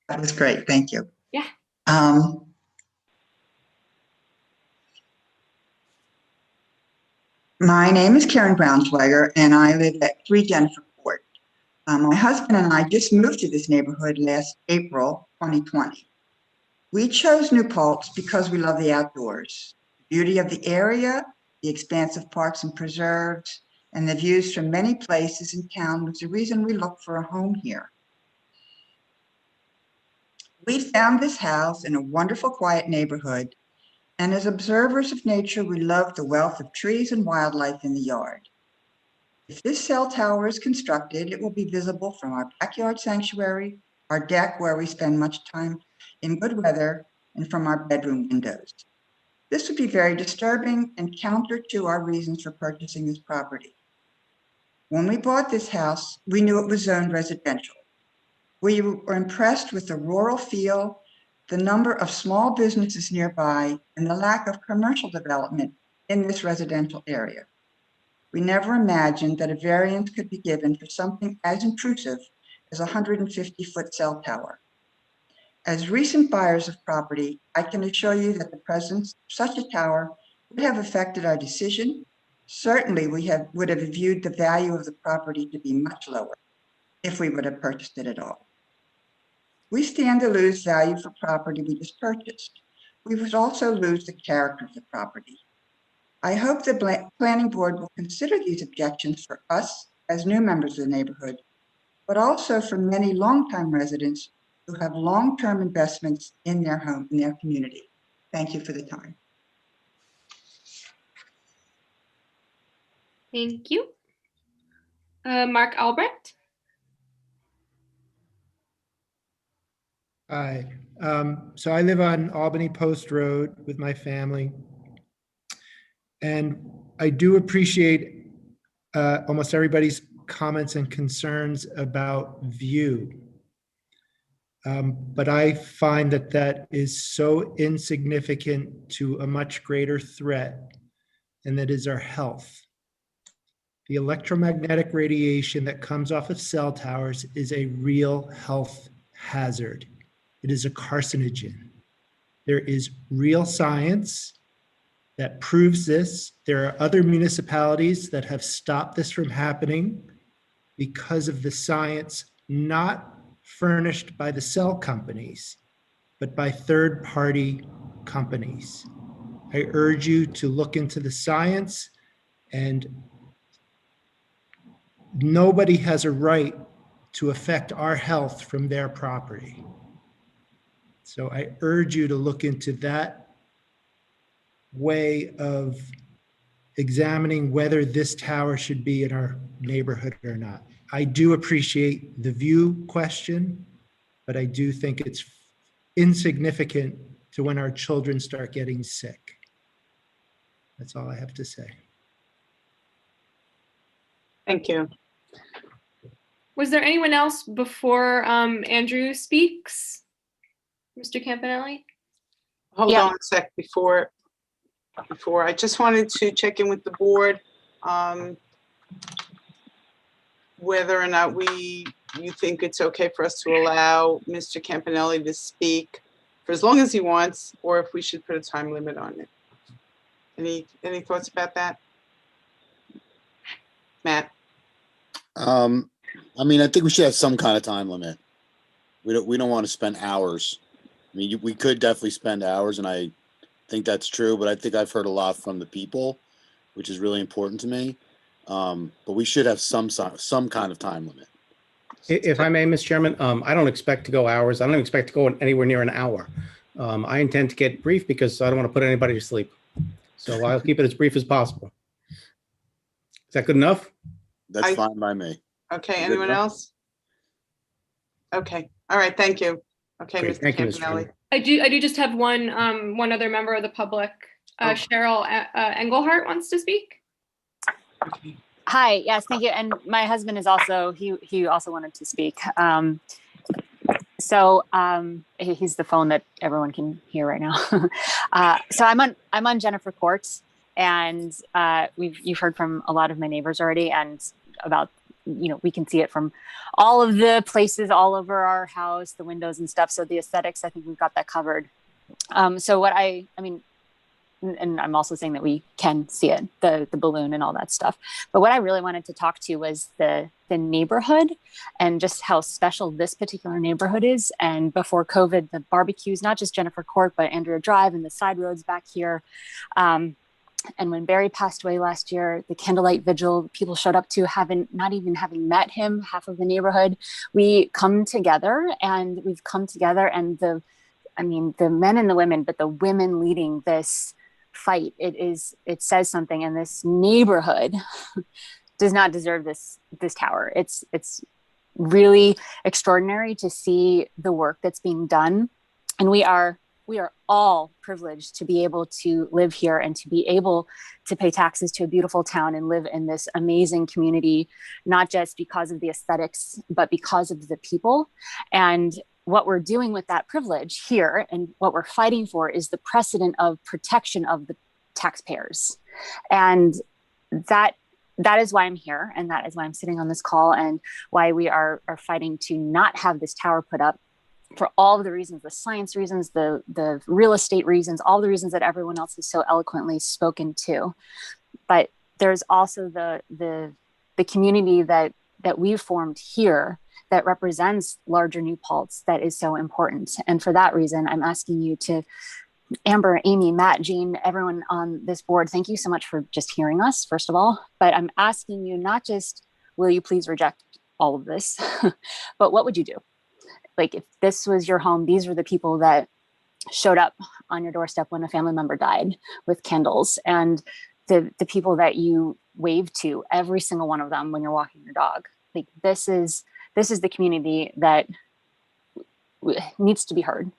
That was great. Thank you. Yeah. My name is Karen Braunschweiger, and I live at 3 Jennifer Court. My husband and I just moved to this neighborhood last April 2020. We chose New Paltz because we love the outdoors, the beauty of the area, the expansive parks and preserves, and the views from many places in town was the reason we looked for a home here. We found this house in a wonderful, quiet neighborhood, and as observers of nature, we love the wealth of trees and wildlife in the yard. If this cell tower is constructed, it will be visible from our backyard sanctuary, our deck where we spend much time in good weather, and from our bedroom windows. This would be very disturbing and counter to our reasons for purchasing this property. When we bought this house, we knew it was zoned residential. We were impressed with the rural feel, the number of small businesses nearby, and the lack of commercial development in this residential area. We never imagined that a variance could be given for something as intrusive as a 150-foot cell tower. As recent buyers of property, I can assure you that the presence of such a tower would have affected our decision. Certainly, we would have viewed the value of the property to be much lower if we would have purchased it at all. We stand to lose value for property we just purchased. We would also lose the character of the property. I hope the planning board will consider these objections for us as new members of the neighborhood, but also for many longtime residents who have long-term investments in their home, in their community. Thank you for the time. Thank you. Mark Albrecht? Hi. So I live on Albany Post Road with my family. And I do appreciate almost everybody's comments and concerns about view. But I find that that is so insignificant to a much greater threat, and that is our health. The electromagnetic radiation that comes off of cell towers is a real health hazard. It is a carcinogen. There is real science that proves this. There are other municipalities that have stopped this from happening because of the science not furnished by the cell companies, but by third-party companies. I urge you to look into the science, and nobody has a right to affect our health from their property. So I urge you to look into that way of examining whether this tower should be in our neighborhood or not. I do appreciate the view question, but I do think it's insignificant to when our children start getting sick. That's all I have to say. Thank you. Was there anyone else before Andrew speaks? Mr. Campanelli? Hold on a sec before I just wanted to check in with the board whether or not you think it's okay for us to allow Mr. Campanelli to speak for as long as he wants, or if we should put a time limit on it. Any thoughts about that? Matt? I mean, I think we should have some kind of time limit. We don't want to spend hours. I mean, we could definitely spend hours, and I think that's true, but I think I've heard a lot from the people, which is really important to me. But we should have some kind of time limit. If I may, Mr. Chairman, I don't expect to go hours. I don't expect to go anywhere near an hour. I intend to get brief because I don't want to put anybody to sleep. So I'll keep it as brief as possible. Is that good enough? That's fine by me. Okay, anyone else? Okay, all right, thank you. Okay, Great. Mr. Thank you, Mr. Campanelli. Chairman. I do just have one other member of the public. Cheryl Engelhardt wants to speak. Hi, yes, thank you. And my husband is also, he also wanted to speak. He's the phone that everyone can hear right now. So I'm on Jennifer Court, and you've heard from a lot of my neighbors already, and about, we can see it from all of the places all over our house, the windows and stuff. So the aesthetics, I think we've got that covered. So what I mean, and I'm also saying that we can see it, the balloon and all that stuff. But what I really wanted to talk to was the neighborhood and just how special this particular neighborhood is. And before COVID, the barbecues, not just Jennifer Court, but Andrea Drive and the side roads back here. And when Barry passed away last year, the candlelight vigil, people showed up to not even having met him, half of the neighborhood. We come together, and we've come together, and the men and the women, but the women leading this fight, it says something, and this neighborhood does not deserve this tower. It's really extraordinary to see the work that's being done, and we are all privileged to be able to live here and to be able to pay taxes to a beautiful town and live in this amazing community, not just because of the aesthetics, but because of the people. And what we're doing with that privilege here and what we're fighting for is the precedent of protection of the taxpayers. And that is why I'm here, and that is why I'm sitting on this call, and why we are fighting to not have this tower put up, for all of the reasons, the science reasons, the real estate reasons, all the reasons that everyone else has so eloquently spoken to. But there's also the community that we've formed here that represents larger New Paltz that is so important. And for that reason, I'm asking you to, Amber, Amy, Matt, Jean, everyone on this board, thank you so much for just hearing us, first of all. But I'm asking you not just, will you please reject all of this, but what would you do? Like, if this was your home, these were the people that showed up on your doorstep when a family member died with candles, and the people that you waved to, every single one of them when you're walking your dog. Like, this is the community that needs to be heard.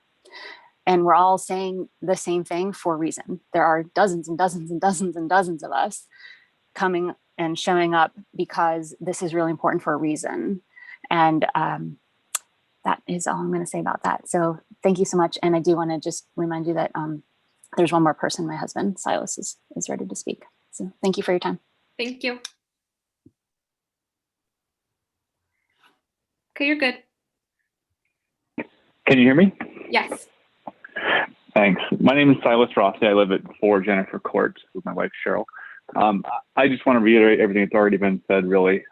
And we're all saying the same thing for a reason. There are dozens and dozens and dozens and dozens of us coming and showing up because this is really important for a reason. And that is all I'm going to say about that. So thank you so much. And I do want to just remind you that there's one more person, my husband, Silas, is ready to speak. So thank you for your time. Thank you. Okay, you're good. Can you hear me? Yes. Thanks. My name is Silas Rossi. I live at 4 Jennifer Court with my wife, Cheryl. I just want to reiterate everything that's already been said, really.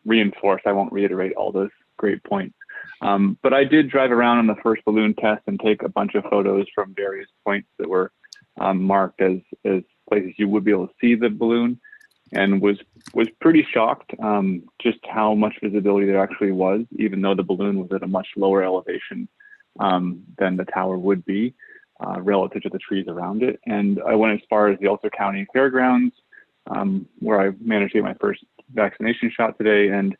Reinforce. I won't reiterate all those great points. But I did drive around on the first balloon test and take a bunch of photos from various points that were marked as places you would be able to see the balloon, and was pretty shocked just how much visibility there actually was, even though the balloon was at a much lower elevation than the tower would be relative to the trees around it. And I went as far as the Ulster County Fairgrounds, where I managed to get my first vaccination shot today, and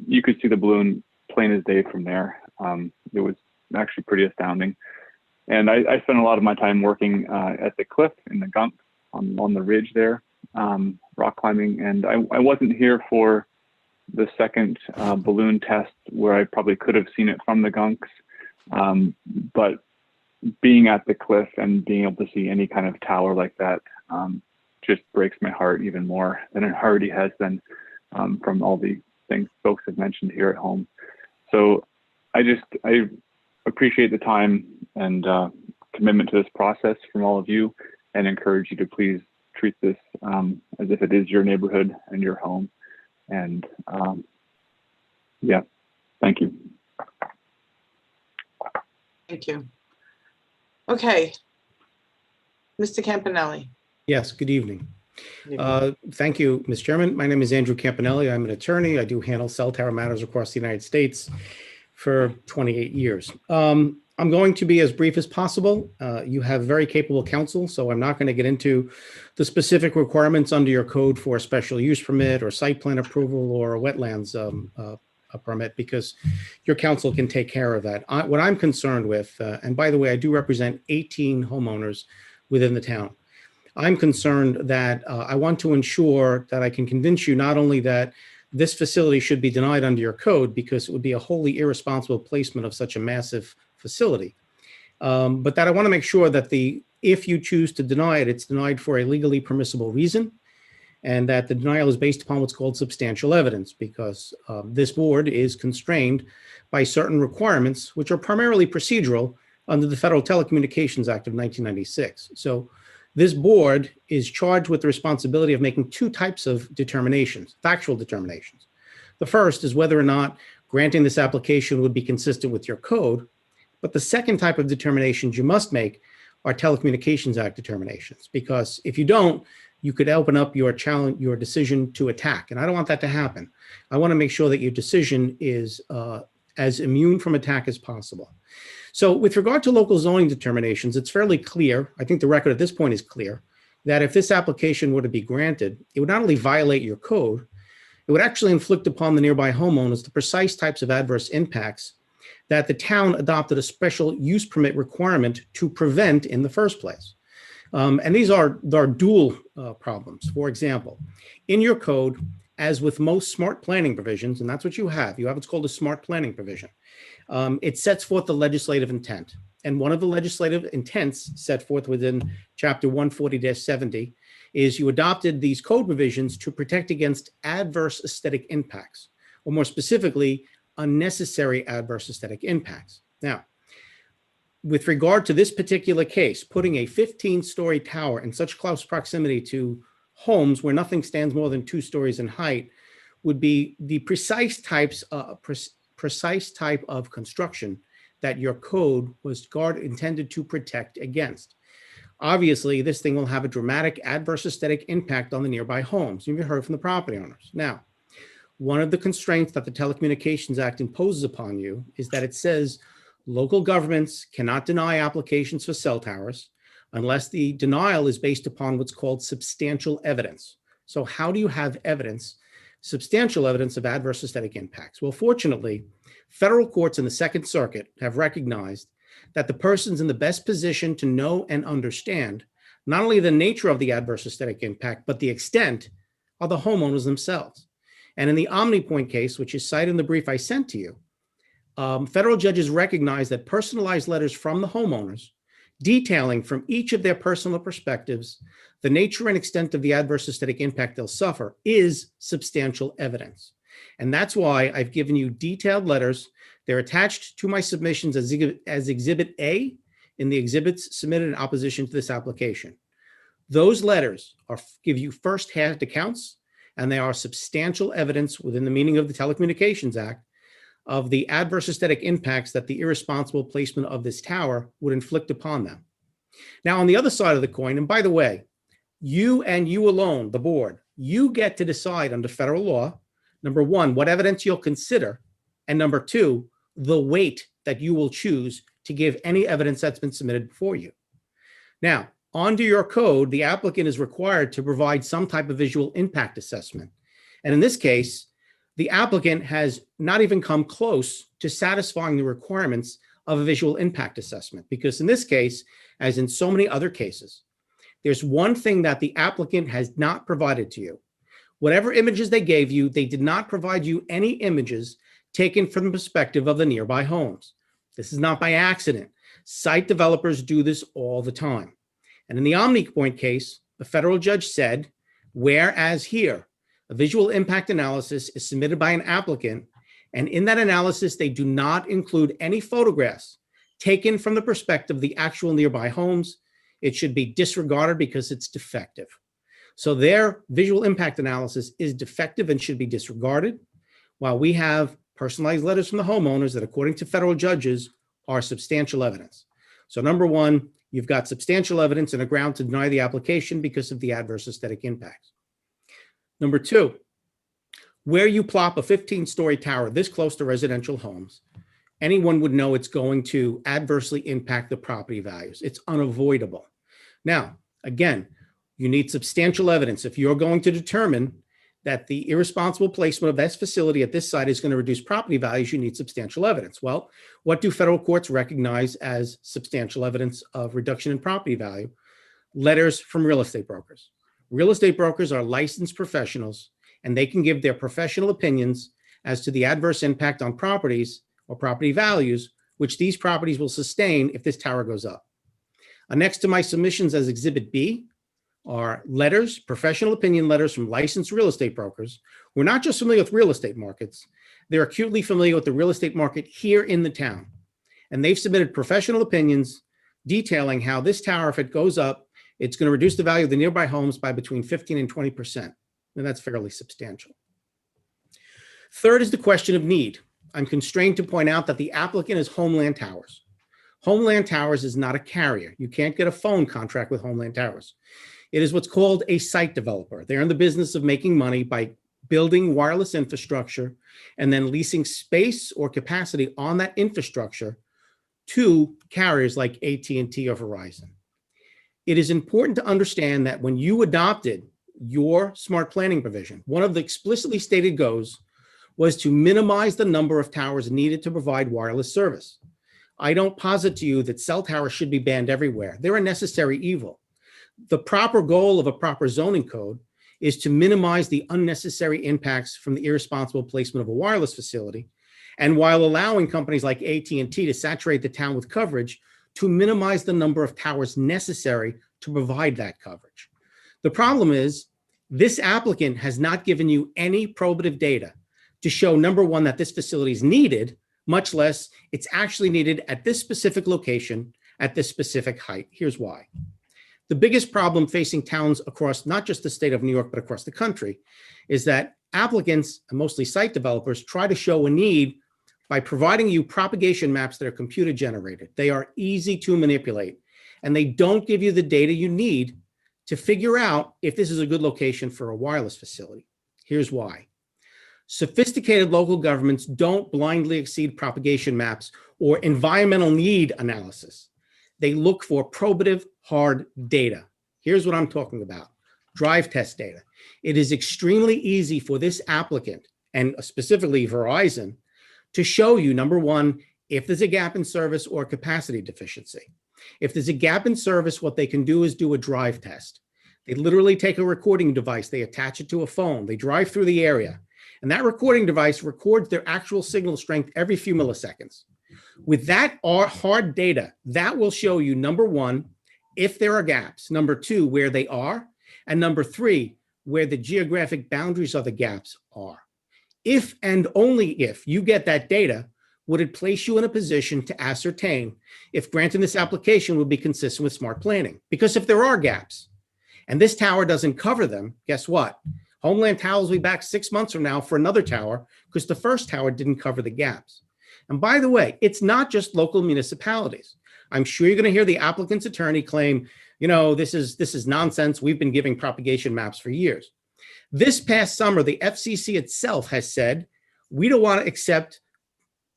you could see the balloon plain as day from there. It was actually pretty astounding. And I spent a lot of my time working at the cliff in the gunk on the ridge there, rock climbing. And I wasn't here for the second balloon test where I probably could have seen it from the gunks. But being at the cliff and being able to see any kind of tower like that just breaks my heart even more than it already has been from all the things folks have mentioned here at home. So I appreciate the time and commitment to this process from all of you, and encourage you to please treat this as if it is your neighborhood and your home. And yeah, thank you. Thank you. Okay. Mr. Campanelli. Yes, good evening. Thank you, Ms. Chairman. My name is Andrew Campanelli. I'm an attorney. I do handle cell tower matters across the United States for 28 years. I'm going to be as brief as possible. You have very capable counsel, so I'm not going to get into the specific requirements under your code for a special use permit or site plan approval or a wetlands a permit, because your counsel can take care of that. What I'm concerned with, and by the way, I do represent 18 homeowners within the town. I'm concerned that I want to ensure that I can convince you not only that this facility should be denied under your code, because it would be a wholly irresponsible placement of such a massive facility, but that I want to make sure that if you choose to deny it, it's denied for a legally permissible reason, and that the denial is based upon what's called substantial evidence, because this board is constrained by certain requirements, which are primarily procedural under the Federal Telecommunications Act of 1996. So this board is charged with the responsibility of making two types of determinations, factual determinations. The first is whether or not granting this application would be consistent with your code. But the second type of determinations you must make are Telecommunications Act determinations, because if you don't, you could open up your decision to attack. And I don't want that to happen. I want to make sure that your decision is as immune from attack as possible. So with regard to local zoning determinations, it's fairly clear, I think the record at this point is clear, that if this application were to be granted, it would not only violate your code, it would actually inflict upon the nearby homeowners the precise types of adverse impacts that the town adopted a special use permit requirement to prevent in the first place. And these are dual problems. For example, in your code, as with most smart planning provisions, and that's what you have what's called a smart planning provision. It sets forth the legislative intent. And one of the legislative intents set forth within chapter 140-70 is you adopted these code provisions to protect against adverse aesthetic impacts, or more specifically, unnecessary adverse aesthetic impacts. Now, with regard to this particular case, putting a 15-story tower in such close proximity to homes where nothing stands more than 2 stories in height would be the precise type of construction that your code was intended to protect against. Obviously, this thing will have a dramatic adverse aesthetic impact on the nearby homes. You've heard from the property owners. Now, one of the constraints that the Telecommunications Act imposes upon you is that it says local governments cannot deny applications for cell towers unless the denial is based upon what's called substantial evidence. So how do you have evidence, substantial evidence of adverse aesthetic impacts? Well, fortunately, federal courts in the Second Circuit have recognized that the persons in the best position to know and understand not only the nature of the adverse aesthetic impact, but the extent are the homeowners themselves. And in the OmniPoint case, which is cited in the brief I sent to you, federal judges recognize that personalized letters from the homeowners detailing from each of their personal perspectives the nature and extent of the adverse aesthetic impact they'll suffer is substantial evidence. And that's why I've given you detailed letters. They're attached to my submissions as Exhibit A in the exhibits submitted in opposition to this application. Those letters give you first-hand accounts, and they are substantial evidence within the meaning of the Telecommunications Act of the adverse aesthetic impacts that the irresponsible placement of this tower would inflict upon them. Now, on the other side of the coin, and by the way, you and you alone, the board, you get to decide under federal law, number one, what evidence you'll consider, and number two, the weight that you will choose to give any evidence that's been submitted before you. Now, under your code, the applicant is required to provide some type of visual impact assessment. And in this case, the applicant has not even come close to satisfying the requirements of a visual impact assessment, because in this case, as in so many other cases, there's one thing that the applicant has not provided to you. Whatever images they gave you, they did not provide you any images taken from the perspective of the nearby homes. This is not by accident. Site developers do this all the time. And in the OmniPoint case, the federal judge said, whereas here, a visual impact analysis is submitted by an applicant, and in that analysis, they do not include any photographs taken from the perspective of the actual nearby homes, it should be disregarded because it's defective. So their visual impact analysis is defective and should be disregarded, while we have personalized letters from the homeowners that, according to federal judges, are substantial evidence. So number one, you've got substantial evidence and a ground to deny the application because of the adverse aesthetic impacts. Number two, where you plop a 15-story tower this close to residential homes, anyone would know it's going to adversely impact the property values. It's unavoidable. Now, again, you need substantial evidence. If you're going to determine that the irresponsible placement of this facility at this site is going to reduce property values, you need substantial evidence. Well, what do federal courts recognize as substantial evidence of reduction in property value? Letters from real estate brokers. Real estate brokers are licensed professionals, and they can give their professional opinions as to the adverse impact on properties or property values, which these properties will sustain if this tower goes up. Next to my submissions as Exhibit B are letters, professional opinion letters from licensed real estate brokers who are not just familiar with real estate markets, they're acutely familiar with the real estate market here in the town. And they've submitted professional opinions detailing how this tower, if it goes up, it's going to reduce the value of the nearby homes by between 15 and 20%. And that's fairly substantial. Third is the question of need. I'm constrained to point out that the applicant is Homeland Towers. Homeland Towers is not a carrier. You can't get a phone contract with Homeland Towers. It is what's called a site developer. They're in the business of making money by building wireless infrastructure and then leasing space or capacity on that infrastructure to carriers like AT&T or Verizon. It is important to understand that when you adopted your smart planning provision, one of the explicitly stated goals was to minimize the number of towers needed to provide wireless service. I don't posit to you that cell towers should be banned everywhere. They're a necessary evil. The proper goal of a proper zoning code is to minimize the unnecessary impacts from the irresponsible placement of a wireless facility, and while allowing companies like AT&T to saturate the town with coverage, to minimize the number of towers necessary to provide that coverage. The problem is, this applicant has not given you any probative data to show, number one, that this facility is needed, much less it's actually needed at this specific location, at this specific height. Here's why. The biggest problem facing towns across not just the state of New York, but across the country, is that applicants, and mostly site developers, try to show a need by providing you propagation maps that are computer generated. They are easy to manipulate, and they don't give you the data you need to figure out if this is a good location for a wireless facility. Here's why. Sophisticated local governments don't blindly exceed propagation maps or environmental need analysis. They look for probative, hard data. Here's what I'm talking about. Drive test data. It is extremely easy for this applicant, and specifically Verizon, to show you, number one, if there's a gap in service or capacity deficiency. If there's a gap in service, what they can do is do a drive test. They literally take a recording device, they attach it to a phone, they drive through the area, And that recording device records their actual signal strength every few milliseconds. With that hard data, that will show you, number one, if there are gaps, number two, where they are, and number three, where the geographic boundaries of the gaps are. If and only if you get that data, would it place you in a position to ascertain if granting this application would be consistent with smart planning? Because if there are gaps and this tower doesn't cover them, guess what? Homeland Tower will be back 6 months from now for another tower because the first tower didn't cover the gaps. And by the way, it's not just local municipalities. I'm sure you're going to hear the applicant's attorney claim, this is nonsense. We've been giving propagation maps for years. This past summer, the FCC itself has said, we don't want to accept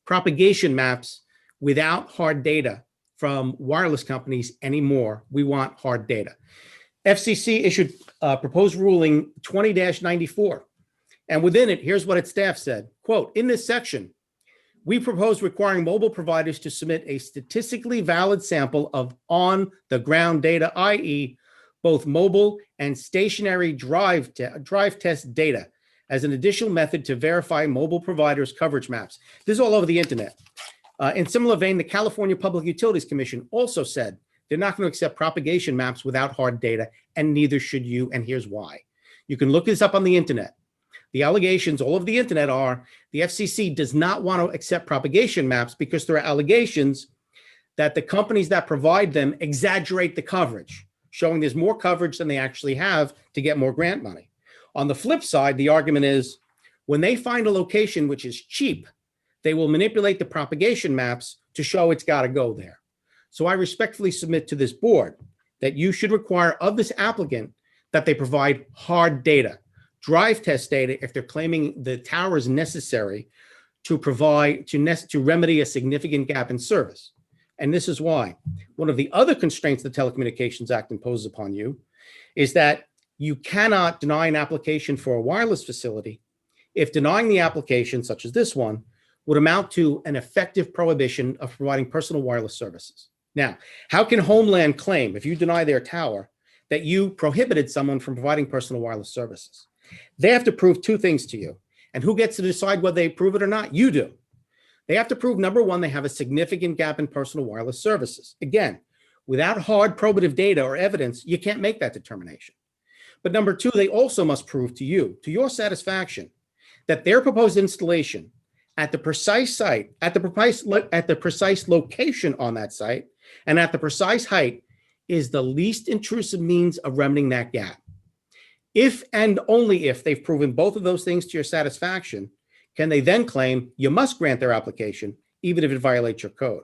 propagation maps without hard data from wireless companies anymore. We want hard data. FCC issued proposed ruling 20-94. And within it, here's what its staff said, quote, in this section, we propose requiring mobile providers to submit a statistically valid sample of on-the-ground data, i.e. both mobile and stationary drive test data as an additional method to verify mobile providers' coverage maps. This is all over the internet. In similar vein, the California Public Utilities Commission also said they're not going to accept propagation maps without hard data, and neither should you, and here's why. You can look this up on the internet. The allegations all over the internet are the FCC does not want to accept propagation maps because there are allegations that the companies that provide them exaggerate the coverage, showing there's more coverage than they actually have to get more grant money. On the flip side, the argument is when they find a location which is cheap, they will manipulate the propagation maps to show it's got to go there. So I respectfully submit to this board that you should require of this applicant that they provide hard data, drive test data if they're claiming the tower is necessary to provide, to remedy a significant gap in service. And this is why. One of the other constraints the Telecommunications Act imposes upon you is that you cannot deny an application for a wireless facility if denying the application, such as this one, would amount to an effective prohibition of providing personal wireless services. Now, how can Homeland claim, if you deny their tower, that you prohibited someone from providing personal wireless services? They have to prove two things to you. And who gets to decide whether they prove it or not? You do. They have to prove, number one, they have a significant gap in personal wireless services. Again, without hard probative data or evidence, you can't make that determination. But number two, they also must prove to you, to your satisfaction, that their proposed installation at the precise site, at the precise location on that site, and at the precise height is the least intrusive means of remedying that gap. If and only if they've proven both of those things to your satisfaction, can they then claim you must grant their application, even if it violates your code.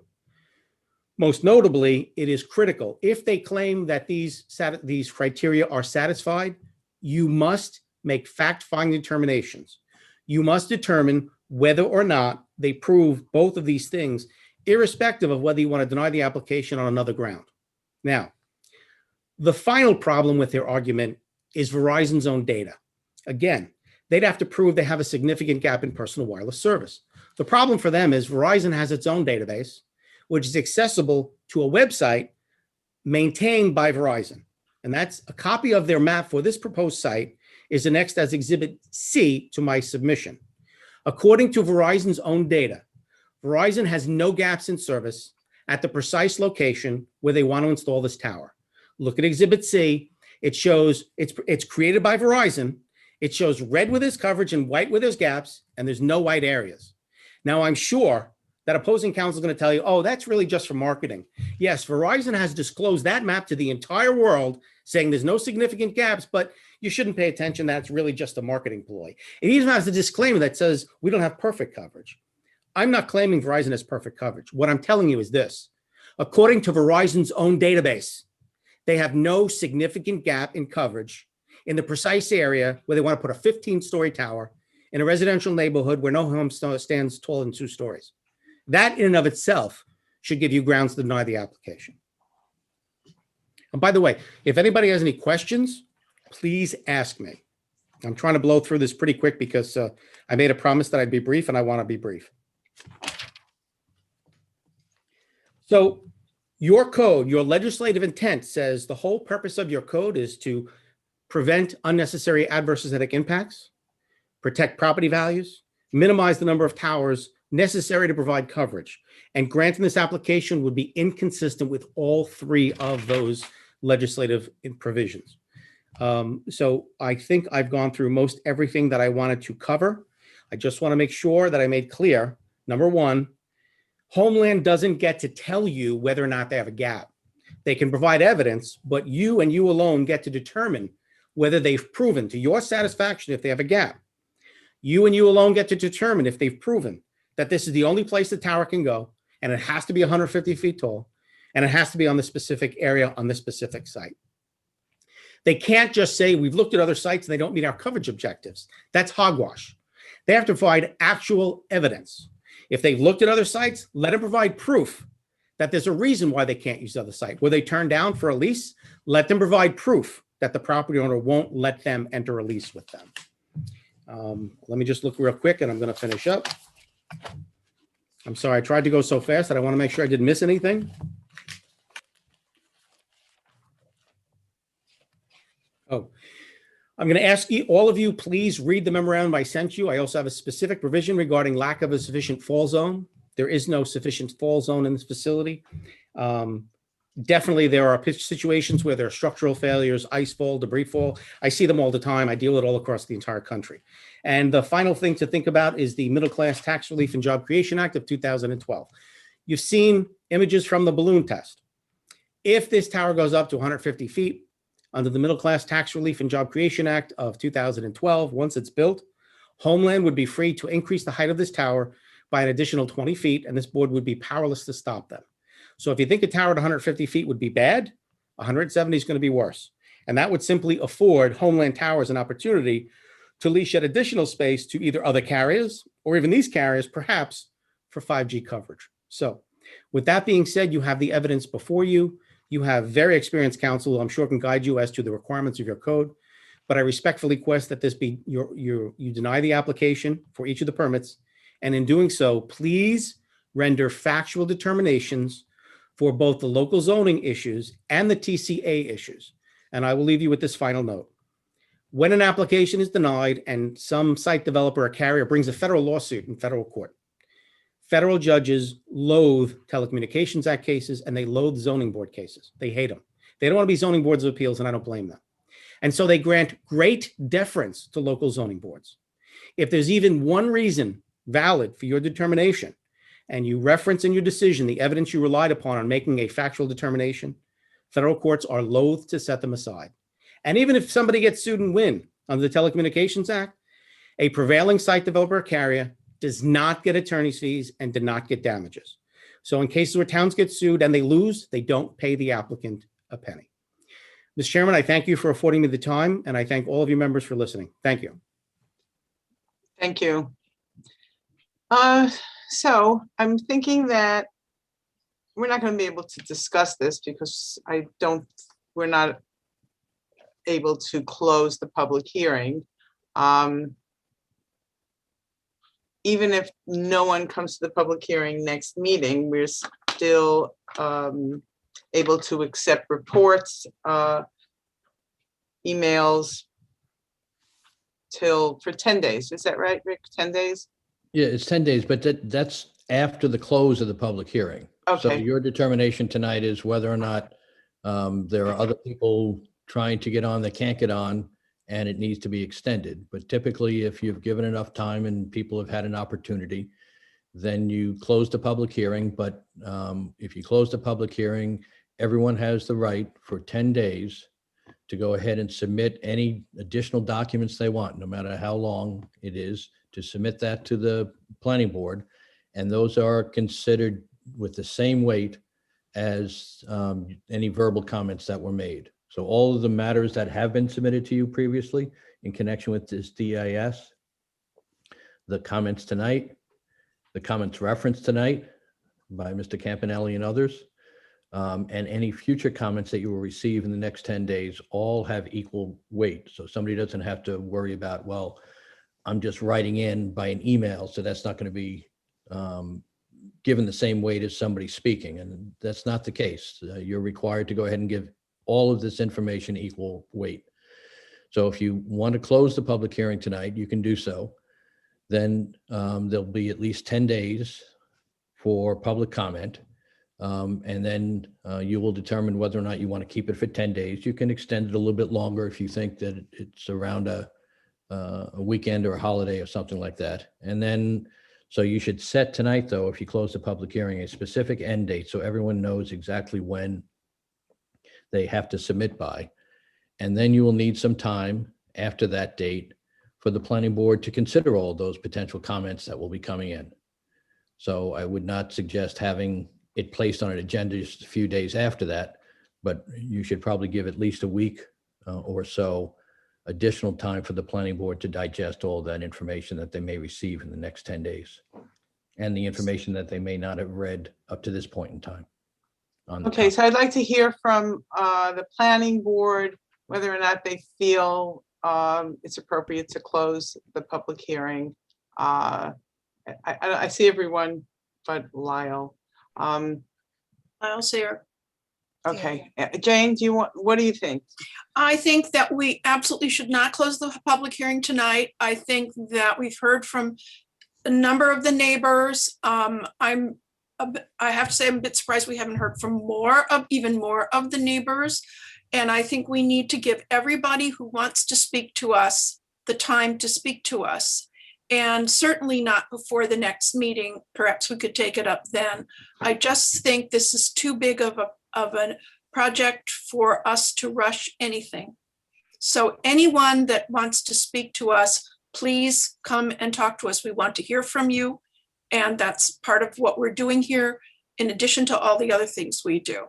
Most notably, it is critical. If they claim that these criteria are satisfied, you must make fact-finding determinations. You must determine whether or not they prove both of these things, irrespective of whether you want to deny the application on another ground. Now, the final problem with their argument is Verizon's own data. Again, they'd have to prove they have a significant gap in personal wireless service. The problem for them is Verizon has its own database, which is accessible to a website maintained by Verizon. And that's a copy of their map for this proposed site is annexed as Exhibit C to my submission. According to Verizon's own data, Verizon has no gaps in service at the precise location where they want to install this tower. Look at Exhibit C. It shows it's created by Verizon. It shows red with its coverage and white with its gaps, and there's no white areas. Now, I'm sure that opposing counsel is going to tell you, oh, that's really just for marketing. Yes, Verizon has disclosed that map to the entire world, saying there's no significant gaps, but you shouldn't pay attention. That's really just a marketing ploy. It even has a disclaimer that says we don't have perfect coverage. I'm not claiming Verizon has perfect coverage. What I'm telling you is this. According to Verizon's own database, they have no significant gap in coverage in the precise area where they want to put a 15-story tower in a residential neighborhood where no home stands taller than 2 stories. That in and of itself should give you grounds to deny the application. And by the way, if anybody has any questions, please ask me. I'm trying to blow through this pretty quick because I made a promise that I'd be brief, and I want to be brief. So your code, your legislative intent says the whole purpose of your code is to prevent unnecessary adverse aesthetic impacts, protect property values, minimize the number of towers necessary to provide coverage. And granting this application would be inconsistent with all three of those legislative provisions. So I think I've gone through most everything that I wanted to cover. I just want to make sure that I made clear, number one, Homeland doesn't get to tell you whether or not they have a gap. They can provide evidence, but you and you alone get to determine whether they've proven to your satisfaction if they have a gap. You and you alone get to determine if they've proven that this is the only place the tower can go, and it has to be 150 feet tall, and it has to be on the specific area on the specific site. They can't just say, we've looked at other sites and they don't meet our coverage objectives. That's hogwash. They have to provide actual evidence. If they've looked at other sites, let them provide proof that there's a reason why they can't use the other site. Were they turned down for a lease? Let them provide proof that the property owner won't let them enter a lease with them. Let me just look real quick and I'm going to finish up. I'm sorry, I tried to go so fast that I want to make sure I didn't miss anything. Oh, I'm going to ask you, all of you, please read the memorandum I sent you. I also have a specific provision regarding lack of a sufficient fall zone. There is no sufficient fall zone in this facility. Definitely, there are situations where there are structural failures, ice fall, debris fall. I see them all the time. I deal with it all across the entire country. And the final thing to think about is the Middle Class Tax Relief and Job Creation Act of 2012. You've seen images from the balloon test. If this tower goes up to 150 feet, under the Middle Class Tax Relief and Job Creation Act of 2012, once it's built, Homeland would be free to increase the height of this tower by an additional 20 feet, and this board would be powerless to stop them. So if you think a tower at 150 feet would be bad, 170 is going to be worse. And that would simply afford Homeland Towers an opportunity to lease yet additional space to either other carriers or even these carriers, perhaps for 5G coverage. So with that being said, you have the evidence before you. You have very experienced counsel who I'm sure can guide you as to the requirements of your code. But I respectfully request that this be you deny the application for each of the permits. And in doing so, please render factual determinations for both the local zoning issues and the TCA issues. And I will leave you with this final note. When an application is denied and some site developer or carrier brings a federal lawsuit in federal court, federal judges loathe Telecommunications Act cases and they loathe zoning board cases. They hate them. They don't want to be zoning boards of appeals, and I don't blame them. And so they grant great deference to local zoning boards. If there's even one reason valid for your determination, and you reference in your decision the evidence you relied upon on making a factual determination, federal courts are loath to set them aside. And even if somebody gets sued and win under the Telecommunications Act, a prevailing site developer or carrier does not get attorney's fees and did not get damages. So in cases where towns get sued and they lose, they don't pay the applicant a penny. Mr. Chairman, I thank you for affording me the time, and I thank all of you members for listening. Thank you. Thank you. So I'm thinking that we're not going to be able to discuss this because we're not able to close the public hearing. Even if no one comes to the public hearing next meeting, we're still able to accept reports, emails for 10 days. Is that right, Rick? 10 days? Yeah, it's 10 days, but that's after the close of the public hearing. So Okay. your determination tonight is whether or not there are other people trying to get on that can't get on, and it needs to be extended. But typically, if you've given enough time and people have had an opportunity, then you close the public hearing. But if you close the public hearing, everyone has the right for 10 days to go ahead and submit any additional documents they want, no matter how long it is, to submit that to the planning board. And those are considered with the same weight as any verbal comments that were made. So all of the matters that have been submitted to you previously in connection with this DIS, the comments tonight, the comments referenced tonight by Mr. Campanelli and others, and any future comments that you will receive in the next 10 days all have equal weight. So somebody doesn't have to worry about, well, I'm just writing in by an email, so that's not going to be given the same weight as somebody speaking. And that's not the case. You're required to go ahead and give all of this information equal weight. So if you want to close the public hearing tonight, you can do so. Then there'll be at least 10 days for public comment. And then you will determine whether or not you want to keep it for 10 days. You can extend it a little bit longer if you think that it's around a weekend or a holiday or something like that. And then, so you should set tonight, though, if you close the public hearing, a specific end date so everyone knows exactly when they have to submit by. And then you will need some time after that date for the planning board to consider all those potential comments that will be coming in. So I would not suggest having it placed on an agenda just a few days after that, but you should probably give at least a week or so additional time for the planning board to digest all that information that they may receive in the next 10 days and the information that they may not have read up to this point in time. Okay, so I'd like to hear from the planning board whether or not they feel it's appropriate to close the public hearing. I see everyone but Lyle. Lyle's here. Okay, Jane, what do you think? I think that we absolutely should not close the public hearing tonight. I think that we've heard from a number of the neighbors. I have to say, I'm a bit surprised we haven't heard from even more of the neighbors. And I think we need to give everybody who wants to speak to us the time to speak to us. And certainly not before the next meeting. Perhaps we could take it up then. I just think this is too big of a project for us to rush anything. So anyone that wants to speak to us, please come and talk to us. We want to hear from you. And that's part of what we're doing here, in addition to all the other things we do.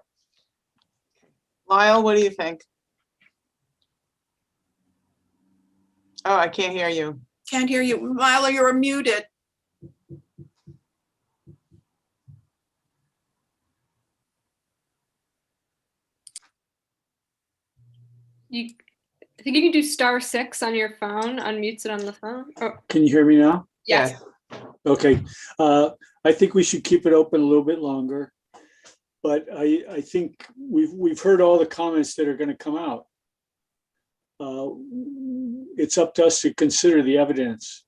Lyle, what do you think? Oh, I can't hear you. Can't hear you. Lyle, you're muted. I think you can do *6 on your phone, unmutes it on the phone. Oh. Can you hear me now? Yes. Okay. I think we should keep it open a little bit longer, but I think we've heard all the comments that are going to come out. It's up to us to consider the evidence.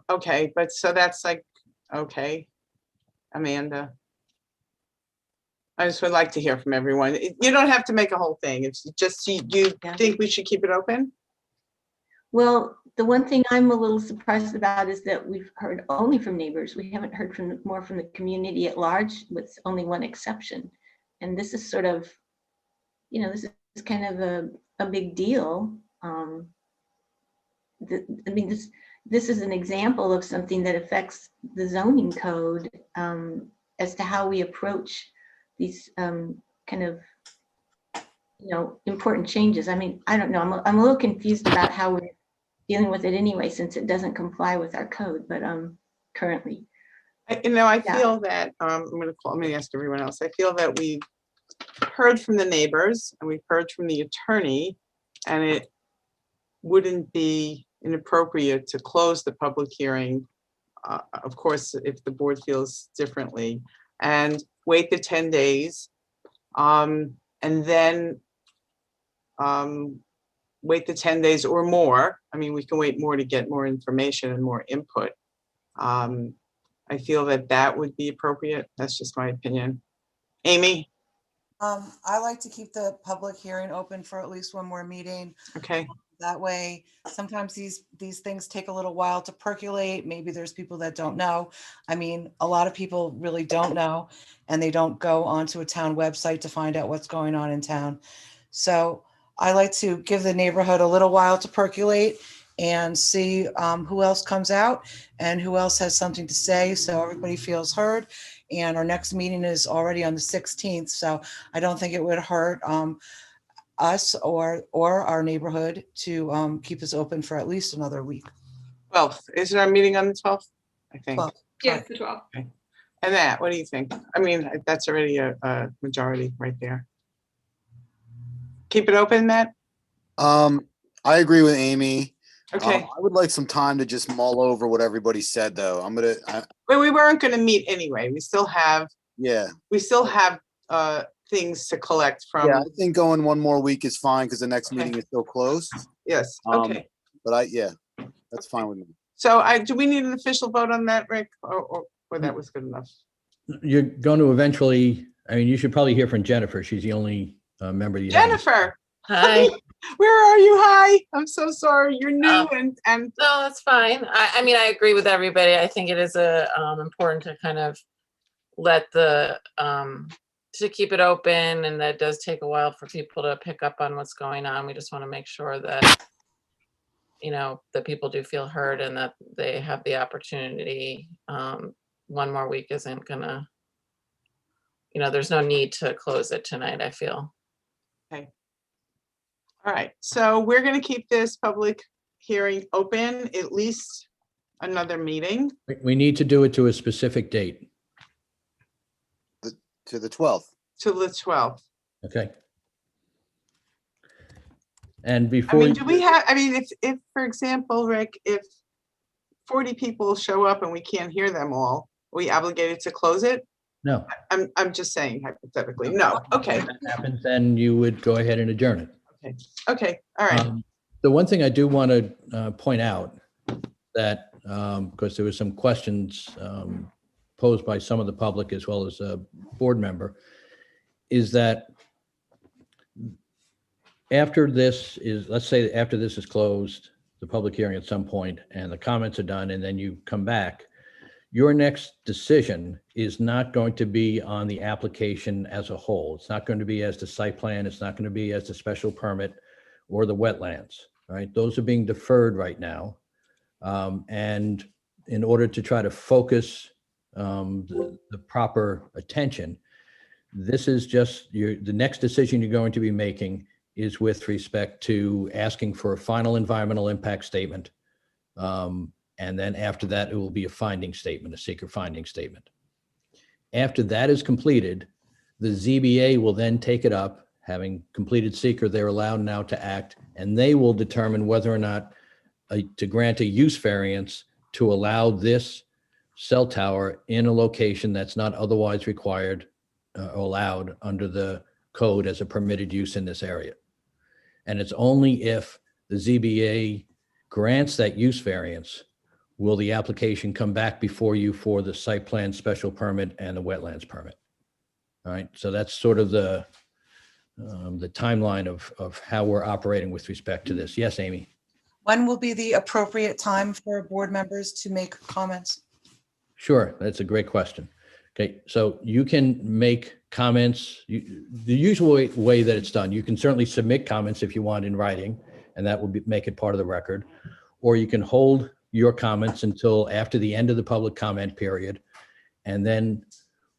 Okay, but so that's like, okay, Amanda. I just would like to hear from everyone. You don't have to make a whole thing. It's just, you think we should keep it open? Well, the one thing I'm a little surprised about is that we've heard only from neighbors. We haven't heard more from the community at large, with only one exception. And this is sort of, this is kind of a big deal. I mean, this is an example of something that affects the zoning code as to how we approach these kind of, important changes. I mean, I don't know. I'm a little confused about how we're dealing with it anyway, since it doesn't comply with our code, but currently. I feel that, let me ask everyone else. I feel that we've heard from the neighbors and we've heard from the attorney, and it wouldn't be inappropriate to close the public hearing, of course, if the board feels differently, and wait the 10 days, and then wait the 10 days or more. I mean, we can wait more to get more information and more input. I feel that would be appropriate. That's just my opinion. Amy? I like to keep the public hearing open for at least one more meeting. Okay. That way, sometimes these things take a little while to percolate. Maybe there's people that don't know. I mean, a lot of people really don't know, and they don't go onto a town website to find out what's going on in town. So I like to give the neighborhood a little while to percolate and see who else comes out and who else has something to say, so everybody feels heard. And our next meeting is already on the 16th, so I don't think it would hurt us or our neighborhood to keep this open for at least another week. 12th. Is our meeting on the 12th? I think. 12th. Yes, the 12th. Okay. And Matt, what do you think? I mean, that's already a majority right there. Keep it open, Matt? I agree with Amy. Okay. I would like some time to just mull over what everybody said, though. Well, we weren't going to meet anyway. We still have things to collect from. Yeah, I think going one more week is fine because the next Okay. meeting is still closed. Yes, Um, okay. But yeah, that's fine with me. So do we need an official vote on that, Rick, or that was good enough? You're going to eventually, I mean, you should probably hear from Jennifer. She's the only member you haven't. Jennifer, Hi. where are you? Hi, I'm so sorry. You're new and No, that's fine. I mean, I agree with everybody. I think it is important to kind of let the to keep it open, and that does take a while for people to pick up on what's going on. We just want to make sure that, you know, that people do feel heard and that they have the opportunity. One more week isn't gonna, you know, there's no need to close it tonight, I feel. okay. All right, so we're going to keep this public hearing open at least another meeting. We need to do it to a specific date. To the 12th. To the 12th. Okay. And I before. mean, do we have, I mean, if, for example, Rick, if 40 people show up and we can't hear them all, are we obligated to close it? No. I'm just saying hypothetically. No, okay. If that happens, then you would go ahead and adjourn it. Okay, okay, all right. The one thing I do want to point out that, because there was some questions posed by some of the public as well as a board member, is that after this is, let's say after this is closed, the public hearing at some point, and the comments are done, and then you come back, your next decision is not going to be on the application as a whole. It's not going to be as the site plan. It's not going to be as the special permit or the wetlands, right? Those are being deferred right now. And in order to try to focus the proper attention, this is just the next decision you're going to be making is with respect to asking for a final environmental impact statement. And then after that, it will be a finding statement, a seeker finding statement. After that is completed, the ZBA will then take it up. Having completed seeker, they're allowed now to act, and they will determine whether or not to grant a use variance to allow this cell tower in a location that's not otherwise required or allowed under the code as a permitted use in this area. And it's only if the ZBA grants that use variance will the application come back before you for the site plan, special permit, and the wetlands permit. All right, so that's sort of the timeline of how we're operating with respect to this. Yes, Amy? When will be the appropriate time for board members to make comments? Sure, that's a great question. Okay, so you can make comments, the usual way that it's done, you can certainly submit comments if you want in writing, and that will make it part of the record, or you can hold your comments until after the end of the public comment period. And then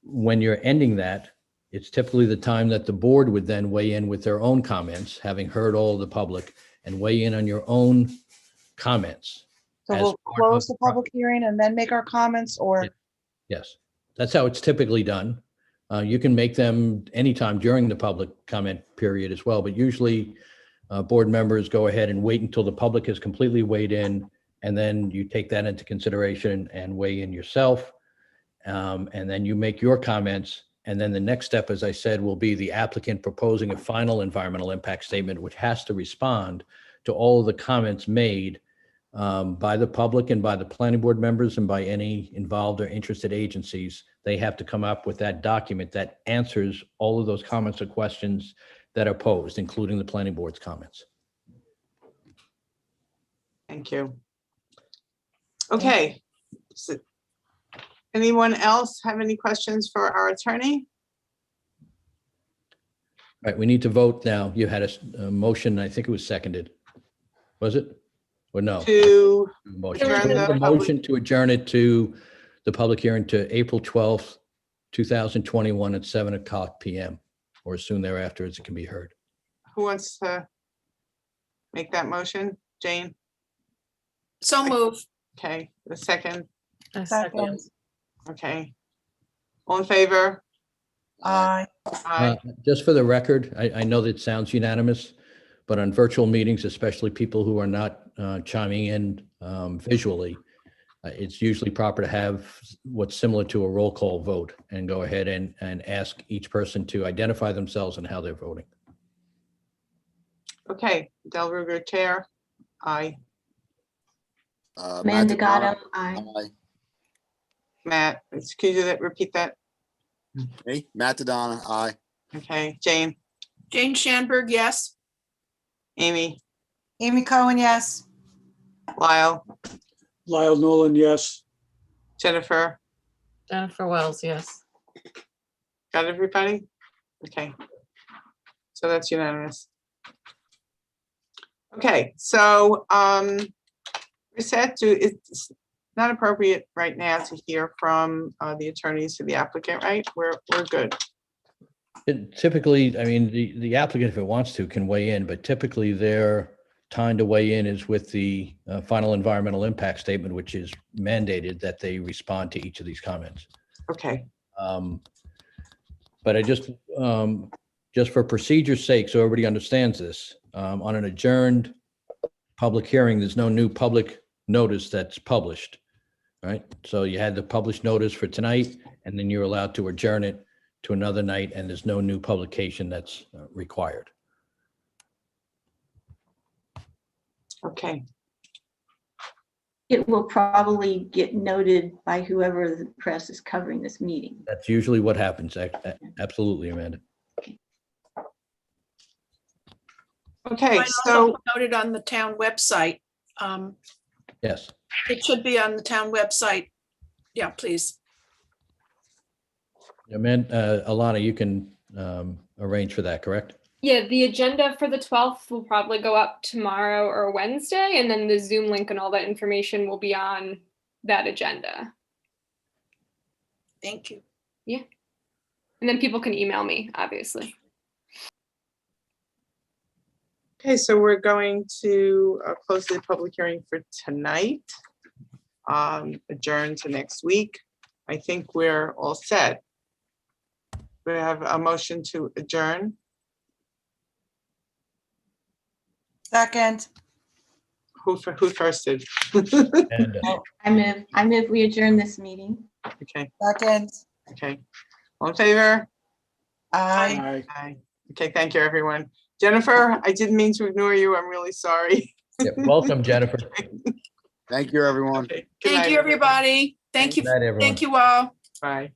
when you're ending that, it's typically the time that the board would then weigh in with their own comments, having heard all of the public, and weigh in on your own comments. So as we'll part close of the the pro- public hearing and then make our comments, or? Yes, that's how it's typically done. You can make them anytime during the public comment period as well, but usually board members go ahead and wait until the public has completely weighed in, and then you take that into consideration and weigh in yourself. And then you make your comments. And then the next step, as I said, will be the applicant proposing a final environmental impact statement, which has to respond to all of the comments made by the public and by the planning board members and by any involved or interested agencies. They have to come up with that document that answers all of those comments or questions that are posed, including the planning board's comments. Thank you. Okay. So anyone else have any questions for our attorney? All right, we need to vote now. You had a motion, I think it was seconded. Was it? Or no? To Motion. adjourn The the motion to adjourn it to the public hearing to April 12th, 2021 at 7:00 p.m. or as soon thereafter as it can be heard. Who wants to make that motion? Jane? So move. Okay, the second. Second. Okay. All in favor? Aye. Aye. Just for the record, I know that sounds unanimous, but on virtual meetings, especially people who are not chiming in visually, it's usually proper to have what's similar to a roll call vote and go ahead and ask each person to identify themselves and how they're voting. Okay, Del Ruger, Chair. Aye. Matt Mandagato, DeGrato, aye. aye. Matt, can you repeat that? Me, Matt DeDonna, aye. Okay, Jane, Jane Shanberg, yes. Amy, Amy Cohen, yes. Lyle, Lyle Nolan, yes. Jennifer, Jennifer Wells, yes. got everybody? Okay. So that's unanimous. Okay, so we're set to, it's not appropriate right now to hear from the attorneys to the applicant, right? We're good. Typically, I mean, the applicant, if it wants to, can weigh in, but typically their time to weigh in is with the final environmental impact statement, which is mandated that they respond to each of these comments. Okay. But I just for procedure's sake, so everybody understands this, on an adjourned public hearing, there's no new public notice that's published, right? So you had the published notice for tonight, and then you're allowed to adjourn it to another night, and there's no new publication that's required. Okay. It will probably get noted by whoever the press is covering this meeting. That's usually what happens. Absolutely, Amanda. Okay, Might so also noted on the town website. Yes. It should be on the town website. Yeah, please. Amanda, Alana, you can arrange for that, correct? Yeah, the agenda for the 12th will probably go up tomorrow or Wednesday, and then the Zoom link and all that information will be on that agenda. Thank you. Yeah. And then people can email me, obviously. okay, so we're going to close the public hearing for tonight. Adjourn to next week. I think we're all set. We have a motion to adjourn. Second. Who firsted? I move we adjourn this meeting. Okay, Second. okay. All in favor? Aye. Aye. Okay, thank you, everyone. Jennifer, I didn't mean to ignore you. I'm really sorry. Yeah, welcome, Jennifer. Thank you, everyone. Okay, good Thank night, you, everybody. Thank you. Good night, everyone. Thank you all. Bye.